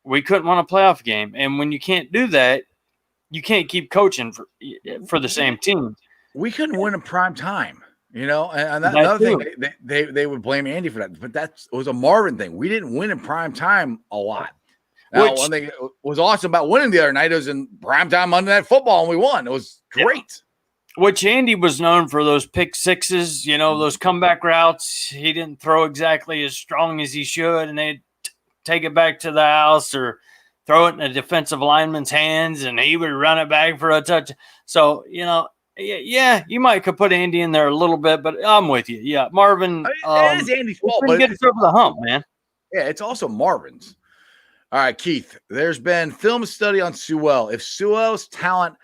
B: we couldn't win a playoff game. And when you can't do that, you can't keep coaching for the same team.
A: We couldn't win in prime time, and another thing, they would blame Andy for that. But it was a Marvin thing. We didn't win in prime time a lot. Now, one thing that was awesome about winning the other night, it was in primetime Monday Night Football, and we won. It was great.
B: Which Andy was known for those pick sixes, those comeback routes. He didn't throw exactly as strong as he should, and they'd take it back to the house or throw it in a defensive lineman's hands, and he would run it back for a touch. So, you might could put Andy in there a little bit, but I'm with you. Yeah, Marvin.
A: It is Andy's fault, but
B: get us over the hump, man.
A: Yeah, it's also Marvin's. All right, Keith, there's been film study on Sewell. If Sewell's talent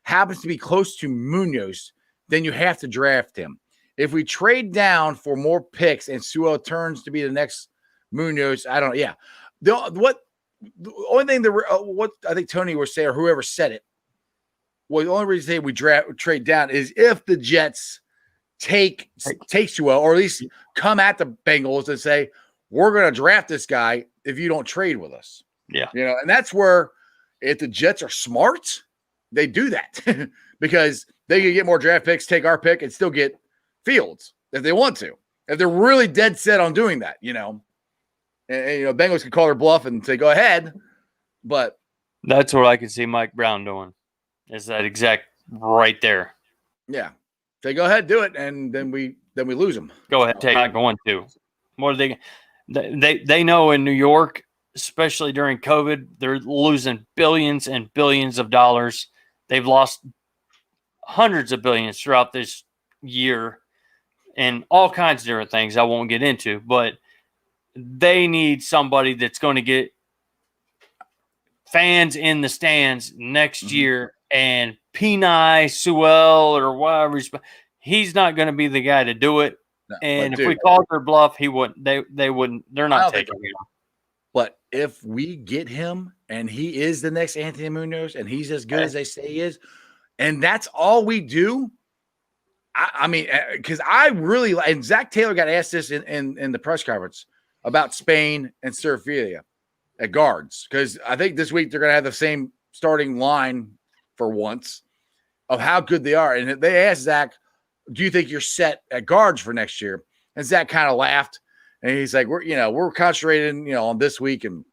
A: happens to be close to Munoz, then you have to draft him. If we trade down for more picks and Sewell turns to be the next Munoz, I don't know. Yeah. The only thing what I think Tony was saying, or whoever said it, well, the only reason we trade down is if the Jets take Sewell, or at least come at the Bengals and say, we're going to draft this guy if you don't trade with us.
B: Yeah.
A: And that's where, if the Jets are smart, they do that because they can get more draft picks, take our pick, and still get Fields if they want to. If they're really dead set on doing that, and Bengals can call their bluff and say, go ahead. But
B: that's what I can see Mike Brown doing, is that exact right there.
A: Yeah. They go ahead, do it, and then we lose them.
B: Go ahead, take. Not going to. What are they know in New York, especially during COVID, they're losing billions and billions of dollars. They've lost hundreds of billions throughout this year and all kinds of different things I won't get into, but they need somebody that's going to get fans in the stands next year, and Peni, Sewell, or whatever. He's not going to be the guy to do it. No, and if we called their bluff, he wouldn't. They wouldn't. They're not taking him.
A: But if we get him and he is the next Anthony Munoz and he's as good as they say he is, and that's all we do, I mean, because I really – and Zach Taylor got asked this in the press conference about Spain and Serafia at guards, because I think this week they're going to have the same starting line for once. of how good they are. And they asked Zach, do you think you're set at guards for next year? And Zach kind of laughed. And he's like, we're concentrating, on this week and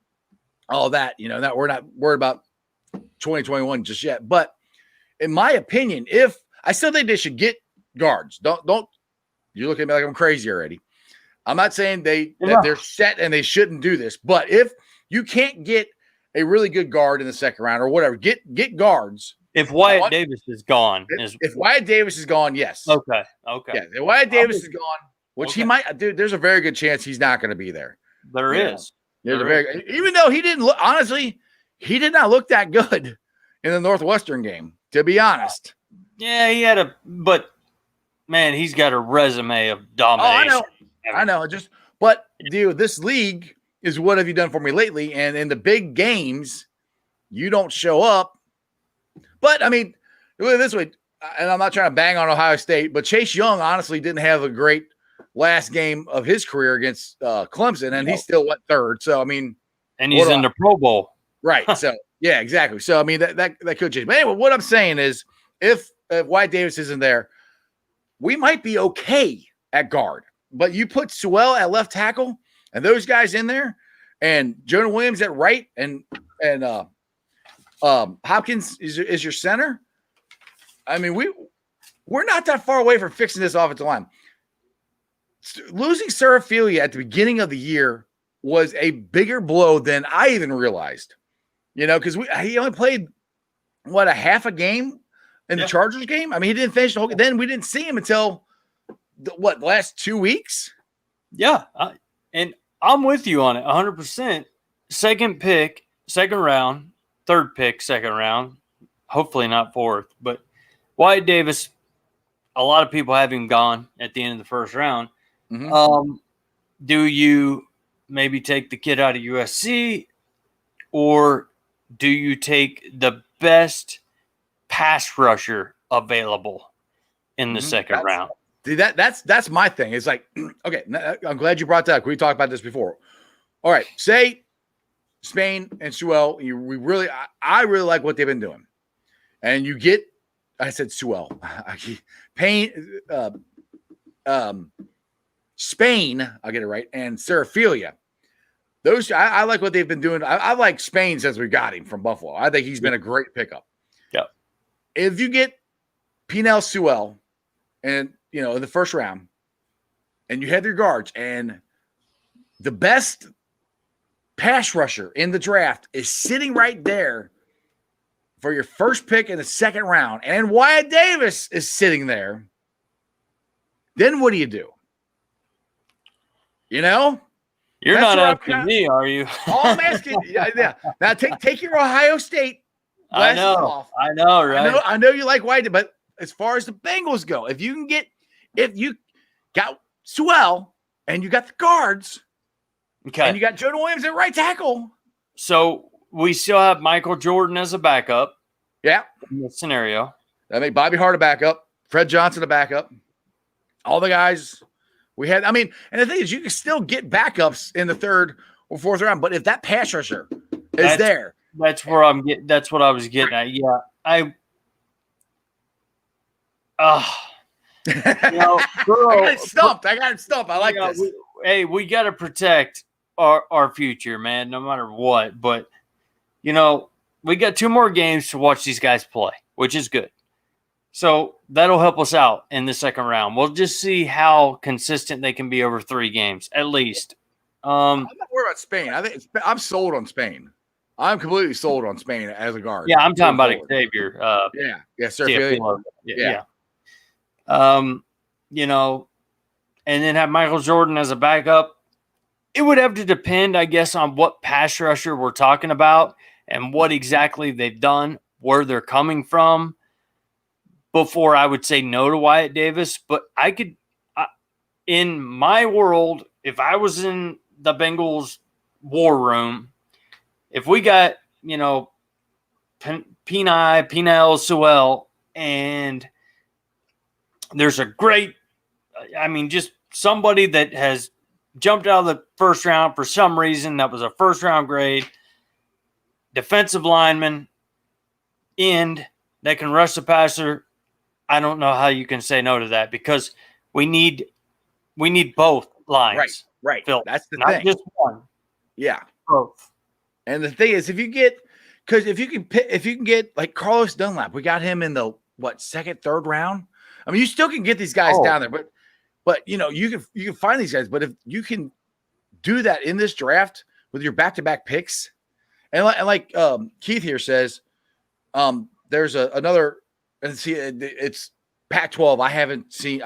A: all that, that we're not worried about 2021 just yet. But in my opinion, if I still think they should get guards, don't you look at me like I'm crazy already. I'm not saying that they're set and they shouldn't do this, but if you can't get a really good guard in the second round or whatever, get guards.
B: If Wyatt Davis is gone.
A: If Wyatt Davis is gone, yes.
B: Okay.
A: Yeah, if Wyatt Davis is gone, which he might, dude, there's a very good chance he's not going to be there.
B: There is.
A: Even though he didn't look, honestly, he did not look that good in the Northwestern game, to be honest.
B: Yeah, but man, he's got a resume of domination.
A: Oh, I know. But dude, this league is what have you done for me lately? And in the big games, you don't show up. But I mean, look at this way, and I'm not trying to bang on Ohio State, but Chase Young honestly didn't have a great last game of his career against Clemson, and he still went third. So I mean,
B: and he's in the Pro Bowl,
A: right? So yeah, exactly. So I mean, that could change. But anyway, what I'm saying is, if Wyatt Davis isn't there, we might be okay at guard. But you put Sewell at left tackle and those guys in there, and Jonah Williams at right, and Hopkins is your center. I mean, we're not that far away from fixing this offensive line. Losing Seraphilia at the beginning of the year was a bigger blow than I even realized. Because he only played a half a game in the Chargers game. I mean, he didn't finish the whole game. Then we didn't see him until the last 2 weeks?
B: Yeah. And I'm with you on it 100%. Second pick, second round, third pick, second round, hopefully not fourth. But Wyatt Davis, a lot of people have him gone at the end of the first round. Mm-hmm. Do you maybe take the kid out of USC, or do you take the best pass rusher available in the second round?
A: Dude, that's my thing. It's like, okay, I'm glad you brought that up. We talked about this before. All right, say Spain and Sewell. I really like what they've been doing, and you get. I said Sewell. Spain. I'll get it right. And Seraphilia. Those I like what they've been doing. I like Spain since we got him from Buffalo. I think he's been a great pickup.
B: Yeah.
A: If you get Penel Sewell, and in the first round, and you have your guards, and the best pass rusher in the draft is sitting right there for your first pick in the second round, and Wyatt Davis is sitting there, then what do you do? You're
B: not asking me, are you?
A: All I'm asking, yeah. Now take your Ohio State.
B: I know, right?
A: I know you like Wyatt, but as far as the Bengals go, if you got Sewell and you got the guards, okay, and you got Jonah Williams at right tackle,
B: so we still have Michael Jordan as a backup.
A: Yeah,
B: in this scenario,
A: I mean Bobby Hart a backup, Fred Johnson a backup, all the guys we had. I mean, and the thing is, you can still get backups in the third or fourth round, but if that pass rusher is there,
B: that's where I'm getting. That's what I was getting at. Yeah, I got
A: stumped. I like this.
B: We got to protect our future, man, no matter what. But, we got 2 more games to watch these guys play, which is good. So that'll help us out in the second round. We'll just see how consistent they can be over 3 games, at least.
A: I'm not worried about Spain. I think I'm sold on Spain. I'm completely sold on Spain as a guard.
B: Yeah, I'm talking about Xavier.
A: Sir.
B: Yeah. And then have Michael Jordan as a backup. It would have to depend, I guess, on what pass rusher we're talking about and what exactly they've done, where they're coming from, before I would say no to Wyatt Davis. But in my world, if I was in the Bengals war room, if we got, Penel Sewell, and there's a great, just somebody that has jumped out of the first round for some reason, that was a first round grade, defensive lineman, end, that can rush the passer, I don't know how you can say no to that because we need both lines.
A: Right.
B: Phil.
A: That's the
B: Not
A: thing.
B: just one.
A: Yeah.
B: Both.
A: And the thing is, if you can get like Carlos Dunlap, we got him in the second, third round. I mean, you still can get these guys down there, but you can find these guys. But if you can do that in this draft with your back-to-back picks, and like Keith here says, there's another. And see, it's Pac-12. I haven't seen.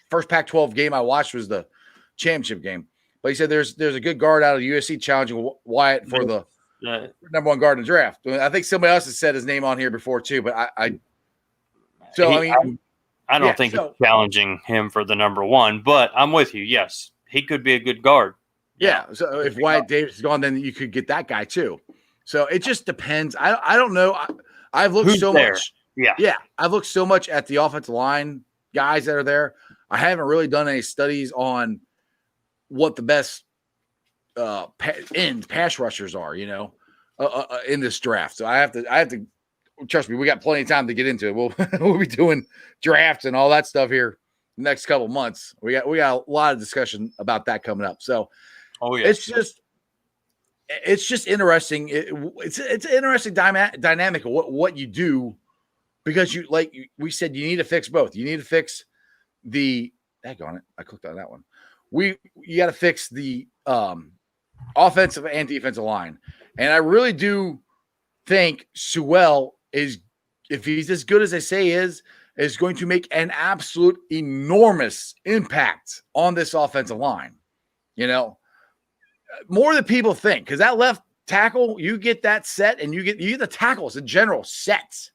A: First Pac-12 game I watched was the championship game. But he said there's a good guard out of USC challenging Wyatt for the number one guard in the draft. I think somebody else has said his name on here before too. But I
B: don't think it's challenging him for the number one. But I'm with you. Yes, he could be a good guard.
A: Yeah. So if Wyatt Davis is gone, then you could get that guy too. So it just depends. I don't know. I've looked much. Yeah. I've looked so much at the offensive line guys that are there. I haven't really done any studies on what the best pass rushers are, in this draft. So I have to trust me. We got plenty of time to get into it. We'll be doing drafts and all that stuff here the next couple months. We got a lot of discussion about that coming up. So, it's just interesting. It's an interesting dynamic of what you do because we said you need to fix both. You need to fix the daggone it. I clicked on that one. You got to fix the offensive and defensive line. And I really do think Sewell is, if he's as good as they say he is going to make an absolute enormous impact on this offensive line. More than people think, because that left tackle, you get that set and you get the tackles in general sets.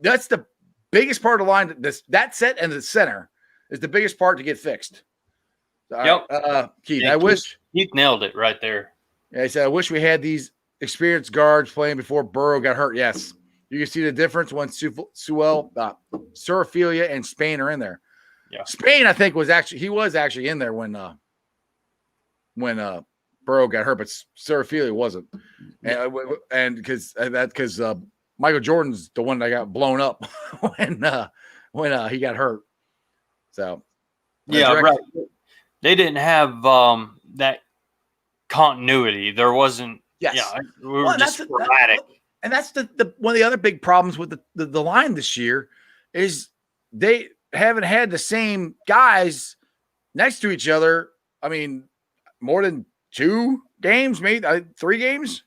A: That's the biggest part of the line. That set and the center is the biggest part to get fixed.
B: Yep.
A: Keith,
B: yeah,
A: I wish
B: Keith nailed it right there.
A: Yeah, he said, I wish we had these experienced guards playing before Burrow got hurt. Yes. You can see the difference when Sewell, Suraphilia, and Spain are in there.
B: Yeah.
A: Spain, I think, was actually in there when Burrow got hurt, but Suraphilia wasn't. And because Michael Jordan's the one that got blown up when he got hurt. So
B: right. They didn't have that continuity. There wasn't.
A: Yes.
B: Yeah, we were just sporadic.
A: And that's the one of the other big problems with the line this year is they haven't had the same guys next to each other. I mean, more than 2 games, maybe 3 games.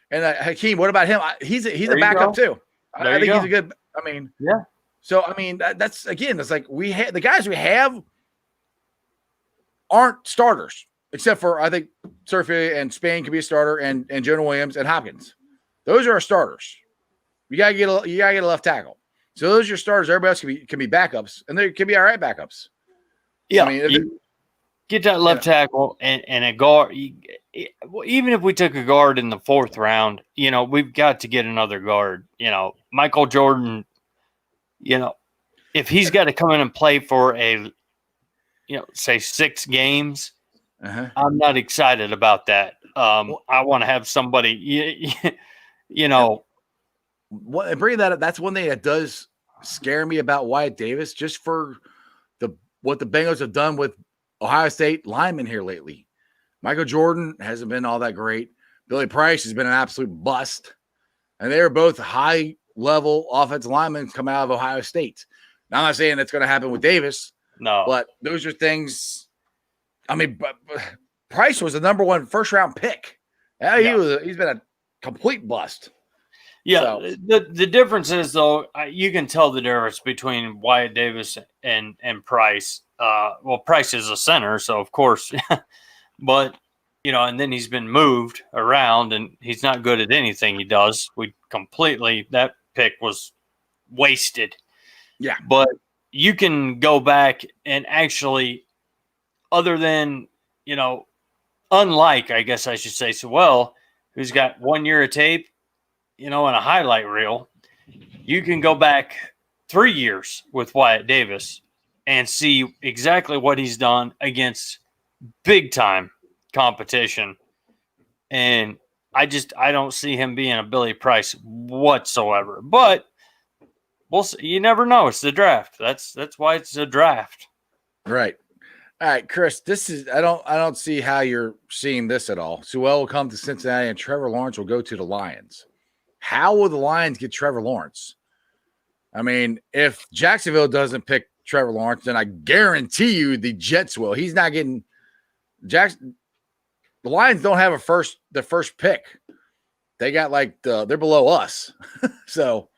A: And Hakeem, what about him? He's a backup too. I think he's a good. I mean,
B: yeah.
A: So I mean, that's again, it's like the guys we have aren't starters, except for I think Surfie and Spain can be a starter, and Jonah Williams and Hopkins. Those are our starters. You gotta get a left tackle. So those are your starters. Everybody else can be backups, and they can be all right backups.
B: Yeah, I mean, get that left tackle and a guard. Even if we took a guard in the 4th round, we've got to get another guard. Michael Jordan. If he's got to come in and play for say 6 games, I'm not excited about that. I want to have somebody,
A: Bring that up. That's one thing that does scare me about Wyatt Davis, just for what the Bengals have done with Ohio State linemen here lately. Michael Jordan hasn't been all that great. Billy Price has been an absolute bust. And they are both high-level offensive linemen coming out of Ohio State. Now, I'm not saying that's going to happen with Davis.
B: No.
A: But those are things – I mean, but Price was the number 1 first-round pick. He's been a complete bust.
B: Yeah, so. The difference is, though, you can tell the difference between Wyatt Davis and Price. Price is a center, so of course – but, and then he's been moved around, and he's not good at anything he does. That pick was wasted.
A: Yeah.
B: But you can go back and actually, other than, unlike, I guess I should say, Sewell, who's got 1 year of tape, and a highlight reel, you can go back 3 years with Wyatt Davis and see exactly what he's done against big time competition. And I don't see him being a Billy Price whatsoever. But we'll see. You never know. It's the draft. That's why it's a draft.
A: Right. All right, Chris. This is I don't see how you're seeing this at all. Sewell will come to Cincinnati, and Trevor Lawrence will go to the Lions. How will the Lions get Trevor Lawrence? I mean, if Jacksonville doesn't pick Trevor Lawrence, then I guarantee you the Jets will. He's not getting Jackson. The Lions don't have the first pick. They got they're below us. So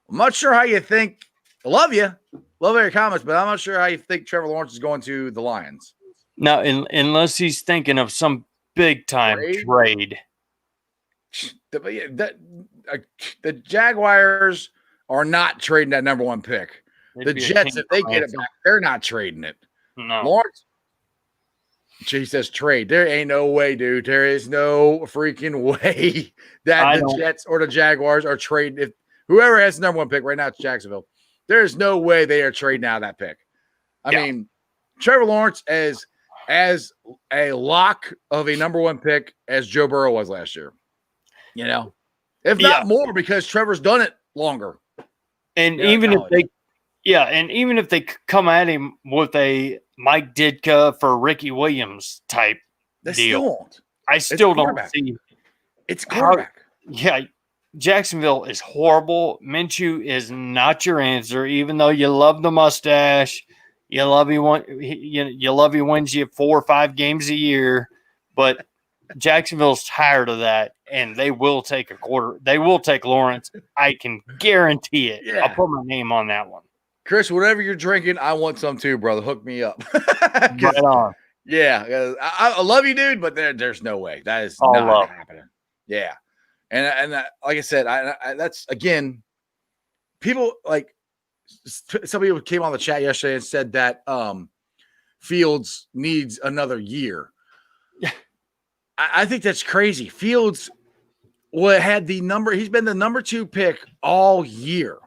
A: I'm not sure how you think. I love you. Love your comments, but I'm not sure how you think Trevor Lawrence is going to the Lions.
B: No, unless he's thinking of some big time trade.
A: The Jaguars are not trading that number 1 pick. The Jets, if they get it back, they're not trading it.
B: No.
A: Lawrence, she says trade. There ain't no way, dude. There is no freaking way that the Jets or the Jaguars are trading. If whoever has the number 1 pick right now, it's Jacksonville. There's no way they are trading out of that pick. I mean, Trevor Lawrence as a lock of a number 1 pick as Joe Burrow was last year. You know, if not more, because Trevor's done it longer.
B: And even if they come at him with a Mike Ditka for Ricky Williams type deal, I still don't see.
A: It's quarterback.
B: Jacksonville is horrible. Minshew is not your answer, even though you love the mustache. You love he wins you 4 or 5 games a year, but Jacksonville's tired of that, and they will take They will take Lawrence. I can guarantee it.
A: Yeah.
B: I'll put my name on that one.
A: Chris, whatever you're drinking, I want some too, brother. Hook me up.
B: Right on.
A: Yeah, I love you, dude, but there's no way that is not happening. Yeah, and like I said, I that's again, people like some people came on the chat yesterday and said that Fields needs another year. I think that's crazy. Fields had the number. He's been the number 2 pick all year.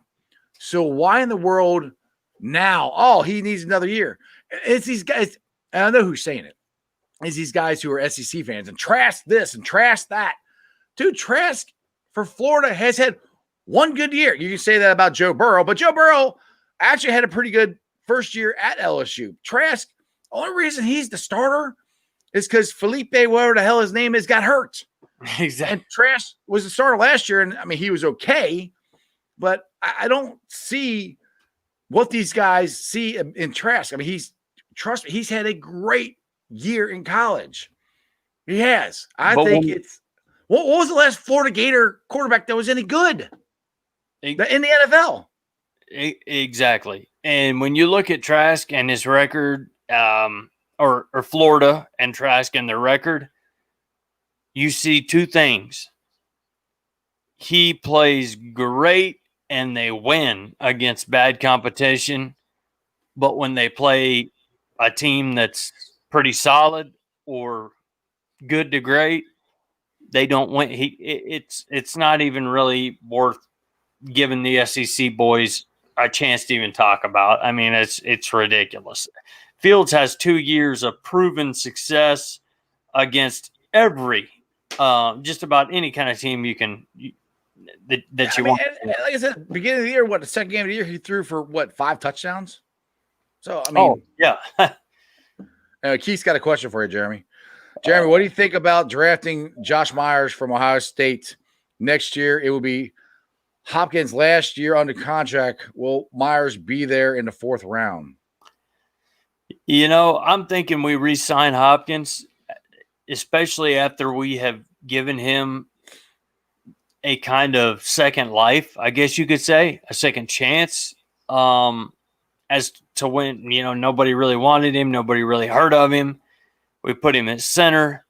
A: So why in the world now? Oh, he needs another year. It's these guys. And I know who's saying it. It's these guys who are SEC fans and Trask this and Trask that. Dude, Trask for Florida has had one good year. You can say that about Joe Burrow, but Joe Burrow actually had a pretty good first year at LSU. Trask, only reason he's the starter is because Felipe, whatever the hell his name is, got hurt.
B: Exactly.
A: And Trask was the starter last year, and I mean, he was okay, but I don't see what these guys see in Trask. I mean, he's had a great year in college. He has. What was the last Florida Gator quarterback that was any good in the NFL?
B: Exactly. And when you look at Trask and his record, or Florida and Trask and their record, you see 2 things. He plays great and they win against bad competition, but when they play a team that's pretty solid or good to great, they don't win. It's not even really worth giving the SEC boys a chance to even talk about. I mean, it's ridiculous. Fields has 2 years of proven success against every, just about any kind of team you want.
A: Like I said, beginning of the year, the second game of the year, he threw for 5 touchdowns? So, I mean.
B: Oh, yeah.
A: Keith's got a question for you, Jeremy. Jeremy, what do you think about drafting Josh Myers from Ohio State next year? It will be Hopkins' last year under contract. Will Myers be there in the 4th round?
B: You know, I'm thinking we re-sign Hopkins, especially after we have given him a kind of second life, I guess you could say, a second chance. As to when, nobody really wanted him, nobody really heard of him. We put him at center,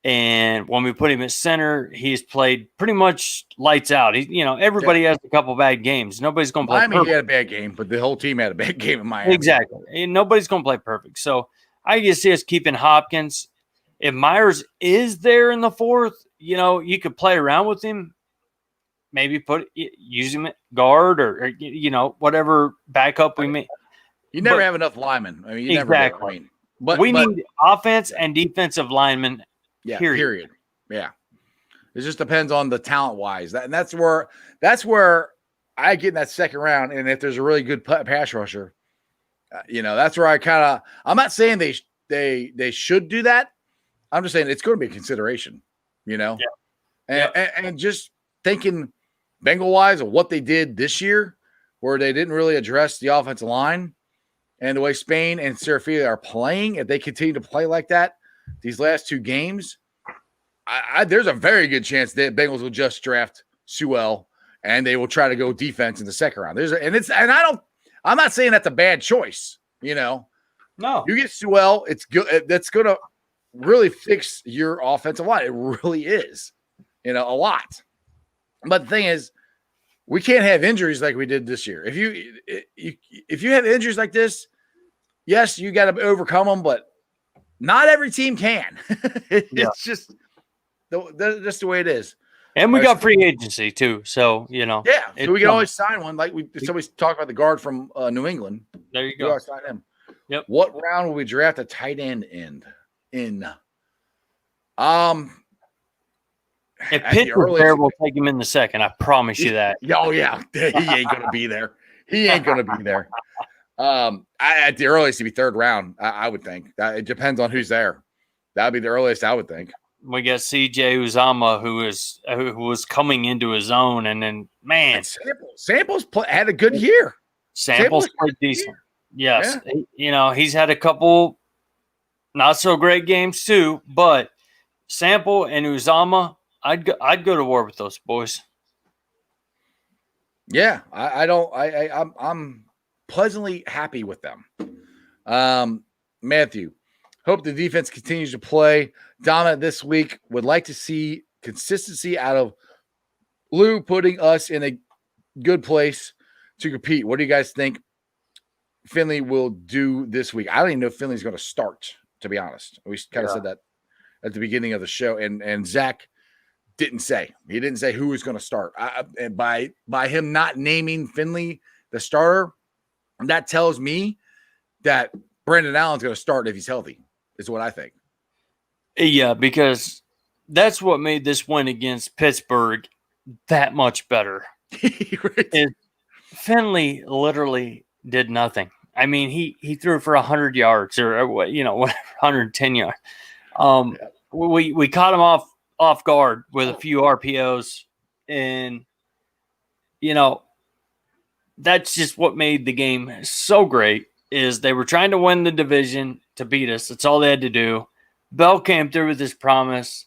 B: and when we put him at center, he's played pretty much lights out. Everybody has a couple bad games. Nobody's going to play perfect.
A: Miami had a bad game, but the whole team had a bad game in Miami.
B: Exactly. And nobody's going to play perfect. So I just see us keeping Hopkins. If Myers is there in the 4th, you could play around with him. Maybe use him at guard or whatever backup we may.
A: You never have enough linemen. I mean,
B: exactly. We need offense and defensive linemen.
A: Yeah. Period. Yeah. It just depends on the talent wise. That's where I get in that second round, and if there's a really good pass rusher, that's where I'm not saying they should do that. I'm just saying it's going to be a consideration,
B: Yeah.
A: And just thinking Bengal wise of what they did this year, where they didn't really address the offensive line and the way Spain and Serafia are playing. If they continue to play like that these last 2 games, there's a very good chance that Bengals will just draft Sewell and they will try to go defense in the second round. I'm not saying that's a bad choice.
B: No,
A: you get Sewell, it's good. That's going to really fix your offensive line. It really is, a lot. But the thing is, we can't have injuries like we did this year. If you have injuries like this, yes, you got to overcome them, but not every team can. It's just that's the way it is.
B: And we got free agency too, so
A: Yeah, so we can always sign one. Like somebody's talking about the guard from New England.
B: There you go.
A: Sign him.
B: Yep.
A: What round will we draft a tight end in?
B: If Pitt is there, we'll take him in the second. I promise you that.
A: Oh yeah, he ain't gonna be there. He ain't gonna be there. At the earliest, it'd be third round. I would think. It depends on who's there. That'd be the earliest, I would think.
B: We got CJ Uzama, who was coming into his own, and then
A: Samples had a good year.
B: Samples played decent. Yes, yeah. He's had a couple not so great games too, but Sample and Uzama, I'd go to war with those boys.
A: Yeah, I'm pleasantly happy with them. Matthew, hope the defense continues to play dominant this week. Would like to see consistency out of Lou, putting us in a good place to compete. What do you guys think Finley will do this week? I don't even know if Finley's going to start, to be honest. We kind of said that at the beginning of the show, and Zach didn't say. He didn't say who was going to start. And by him not naming Finley the starter, that tells me that Brandon Allen's going to start if he's healthy, is what I think.
B: Yeah, because that's what made this win against Pittsburgh that much better. Right. Finley literally did nothing. I mean, he threw for 100 yards or whatever, 110 yards. We caught him off guard with a few RPOs, and that's just what made the game so great. Is they were trying to win the division to beat us. That's all they had to do. Bell came through with his promise,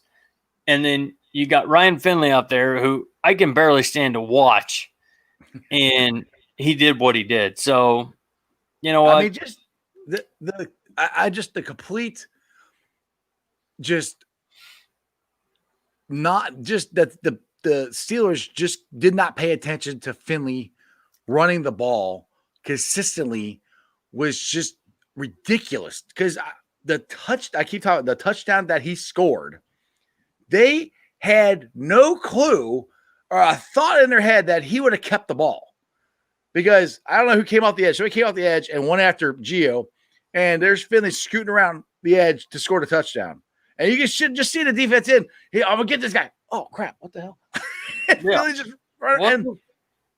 B: and then you got Ryan Finley out there who I can barely stand to watch, and he did what he did. So, you know what?
A: I mean, just the complete, just not just that the Steelers just did not pay attention to Finley running the ball consistently was just ridiculous. Because the touchdown that he scored, they had no clue or a thought in their head that he would have kept the ball. Because I don't know who came off the edge. So he came off the edge and went after Gio, and there's Finley scooting around the edge to score the touchdown. And you should just see the defense in. Hey, I'm gonna get this guy. Oh crap! What the hell? Finley just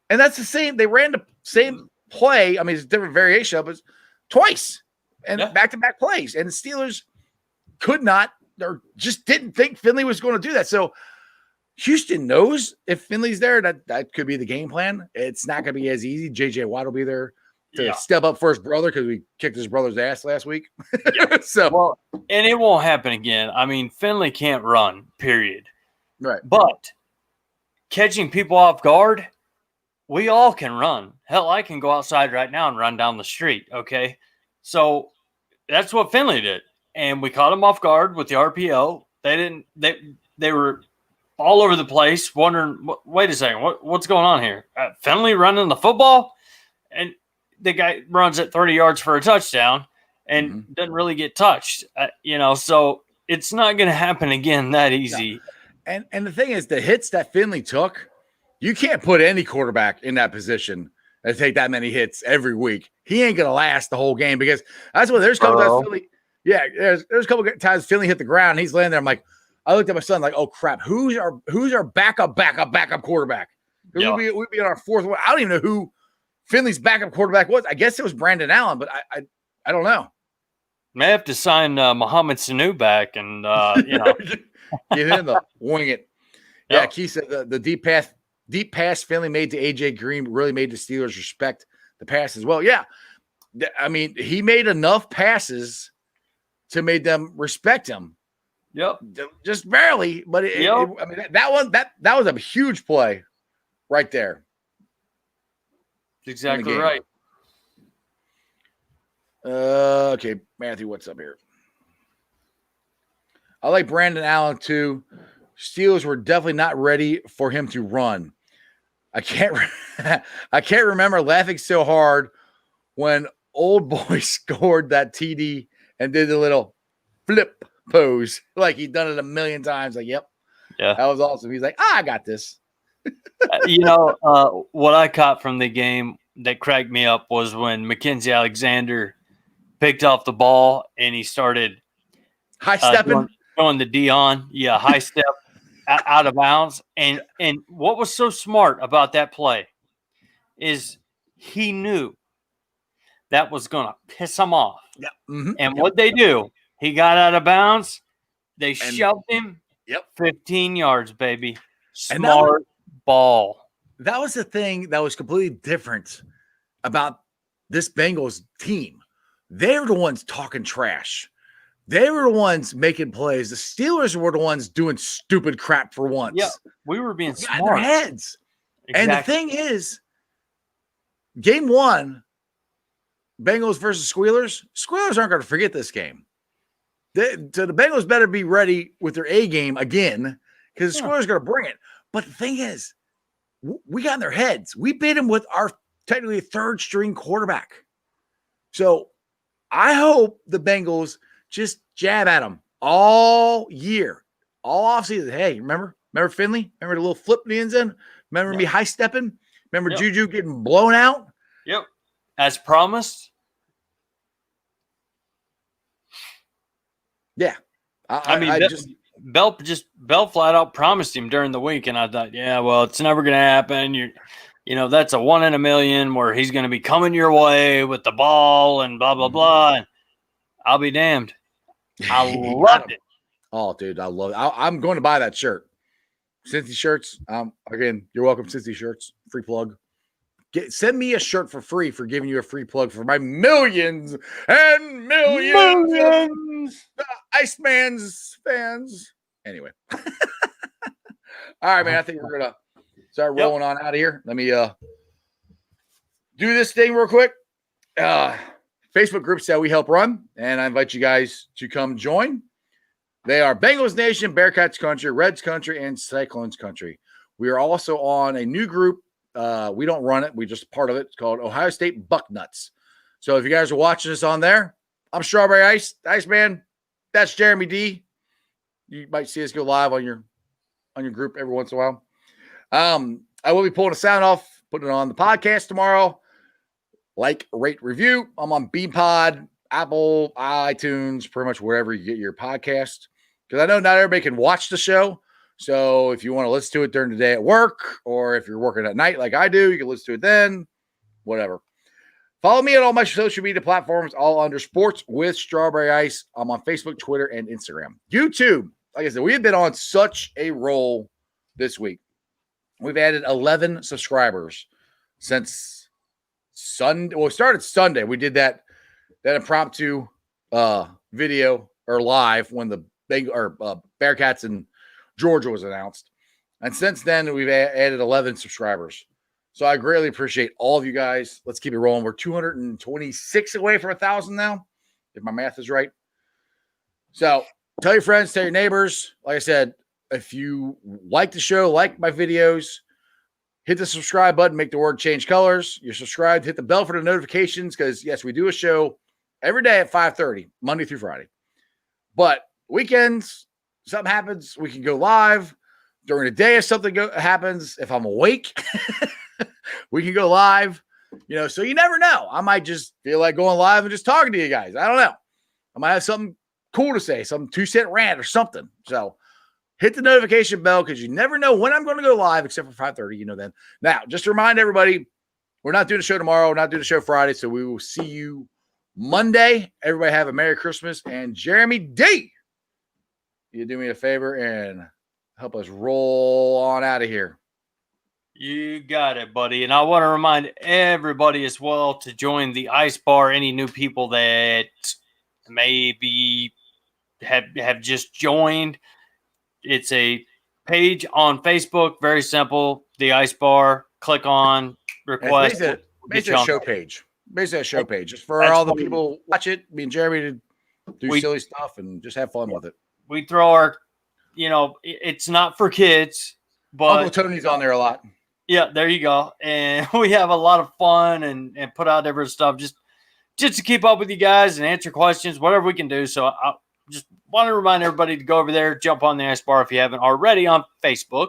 A: and that's the same. They ran the same play. I mean, it's a different variation of it twice and back-to-back plays. And the Steelers could not or just didn't think Finley was going to do that. So Houston knows if Finley's there, that could be the game plan. It's not going to be as easy. J.J. Watt will be there to step up for his brother because we kicked his brother's ass last week.
B: And it won't happen again. I mean, Finley can't run, period.
A: Right.
B: But catching people off guard, we all can run. Hell, I can go outside right now and run down the street, okay? So that's what Finley did. And we caught him off guard with the RPO. They were all over the place, wondering, wait a second, what's going on here? Finley running the football? And the guy runs at 30 yards for a touchdown and doesn't really get touched, so it's not going to happen again that easy.
A: No. And the thing is, the hits that Finley took, you can't put any quarterback in that position and take that many hits every week. He ain't going to last the whole game because that's what there's a couple times Finley. Yeah, there's a couple times Finley hit the ground. He's laying there. I'm like, I looked at my son like, oh crap, who's our backup quarterback?
B: Yeah.
A: We'd be on our fourth one. I don't even know who Finley's backup quarterback was. I guess it was Brandon Allen, but I don't know.
B: May have to sign Mohamed Sanu back and,
A: Get him the wing it. Yeah,
B: Yep.
A: Keith said the deep pass Finley made to AJ Green really made the Steelers respect the pass as well. Yeah. I mean, he made enough passes to make them respect him.
B: Yep.
A: Just barely, but I mean that was a huge play right there.
B: Exactly right.
A: Okay, Matthew, what's up here? I like Brandon Allen too. Steelers were definitely not ready for him to run. I can't remember laughing so hard when old boy scored that TD and did the little flip pose like he'd done it a million times. Like, yep,
B: Yeah,
A: that was awesome. He's like, I got this.
B: What I caught from the game that cracked me up was when Mackenzie Alexander picked off the ball and he started
A: high stepping,
B: going the Dion, high step out of bounds. And what was so smart about that play is he knew that was going to piss him off.
A: Yeah. Mm-hmm.
B: And what they do, he got out of bounds. They shoved him.
A: Yep.
B: 15 yards, baby. Smart ball.
A: That was the thing that was completely different about this Bengals team. They were the ones talking trash. They were the ones making plays. The Steelers were the ones doing stupid crap for once.
B: Yeah, we were being
A: smart.
B: In
A: their heads.
B: Exactly.
A: And the thing is, game one, Bengals versus Squealers aren't going to forget this game. So the Bengals better be ready with their A game again because the Squealers are going to bring it. But the thing is, we got in their heads. We beat them with our technically third string quarterback. So I hope the Bengals just jab at them all year, all offseason. Hey, remember Finley? Remember the little flip in the end zone? Remember me high stepping? Remember JuJU getting blown out?
B: Yep. As promised.
A: Yeah.
B: Bell flat out promised him during the week, and I thought, it's never going to happen. That's a 1 in a million where he's going to be coming your way with the ball and blah, blah, blah. And I'll be damned. I loved it.
A: Oh, dude, I love it. I'm going to buy that shirt. Cincy shirts. Again, you're welcome, Cincy shirts. Free plug. Send me a shirt for free for giving you a free plug for my millions and millions of Iceman's fans. Anyway. All right, man. I think we're going to start rolling on out of here. Let me do this thing real quick. Facebook groups that we help run, and I invite you guys to come join. They are Bengals Nation, Bearcats Country, Reds Country, and Cyclones Country. We are also on a new group. We don't run it. We're just part of it. It's called Ohio State Bucknuts. So if you guys are watching us on there, I'm Strawberry Iceman. That's Jeremy D. You might see us go live on your group every once in a while. I will be pulling a sound off, putting it on the podcast tomorrow. Like, rate, review. I'm on BeanPod, Apple, iTunes, pretty much wherever you get your podcast. Because I know not everybody can watch the show. So if you want to listen to it during the day at work, or if you're working at night like I do, you can listen to it then. Whatever. Follow me on all my social media platforms, all under Sports with Strawberry Ice. I'm on Facebook, Twitter, and Instagram. YouTube. Like I said, we have been on such a roll this week. We've added 11 subscribers since Sunday. Well, it started Sunday. We did that impromptu video or live when the Bearcats and Georgia was announced. And since then, we've added 11 subscribers. So I greatly appreciate all of you guys. Let's keep it rolling. We're 226 away from 1,000 now, if my math is right. So tell your friends, tell your neighbors. Like I said, if you like the show, like my videos, hit the subscribe button, make the word change colors. You're subscribed, hit the bell for the notifications because, yes, we do a show every day at 5:30, Monday through Friday. But weekends, something happens, we can go live. During the day, if something happens, if I'm awake, we can go live. So you never know. I might just feel like going live and just talking to you guys. I don't know. I might have something cool to say, some 2-cent rant or something. So Hit the notification bell because you never know when I'm going to go live, except for 5:30. You know then. Now, just to remind everybody, we're not doing a show tomorrow. We're not doing a show Friday, so we will see you Monday. Everybody have a Merry Christmas. And Jeremy D, you do me a favor and help us roll on out of here.
B: You got it, buddy. And I want to remind everybody as well to join the Ice Bar. Any new people that maybe have just joined, it's a page on Facebook. Very simple. The Ice Bar. Click on request.
A: Basically a show page. Basically a show page. Just for all the people watch it. Me and Jeremy to do silly stuff and just have fun with it.
B: We throw our, it's not for kids, but
A: Uncle Tony's on there a lot.
B: Yeah, there you go. And we have a lot of fun and put out different stuff just to keep up with you guys and answer questions, whatever we can do. So I just want to remind everybody to go over there, jump on the Ice Bar if you haven't already on Facebook.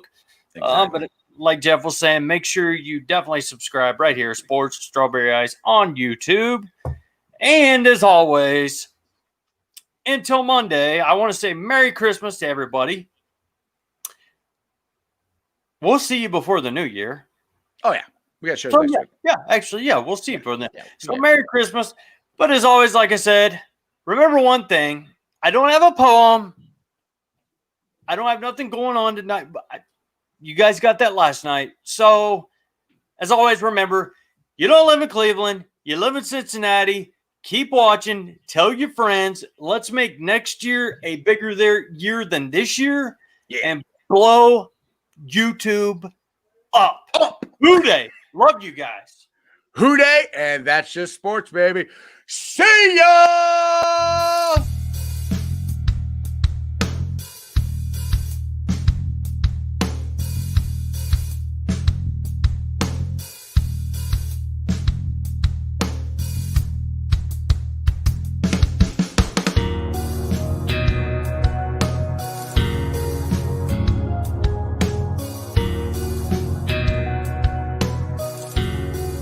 B: Exactly. But like Jeff was saying, make sure you definitely subscribe right here, Sports Strawberry Ice on YouTube. And as always, until Monday, I want to say Merry Christmas to everybody. We'll see you before the new year.
A: Oh, yeah. We got shows next week.
B: Yeah, actually, we'll see you for then. So Merry Christmas. But as always, like I said, remember one thing. I don't have a poem. I don't have nothing going on tonight. But you guys got that last night. So, as always, remember, you don't live in Cleveland. You live in Cincinnati. Keep watching. Tell your friends. Let's make next year a bigger year than this year. Yeah. And blow YouTube up. Hooday. Love you guys.
A: Hooday. And that's just sports, baby. See ya!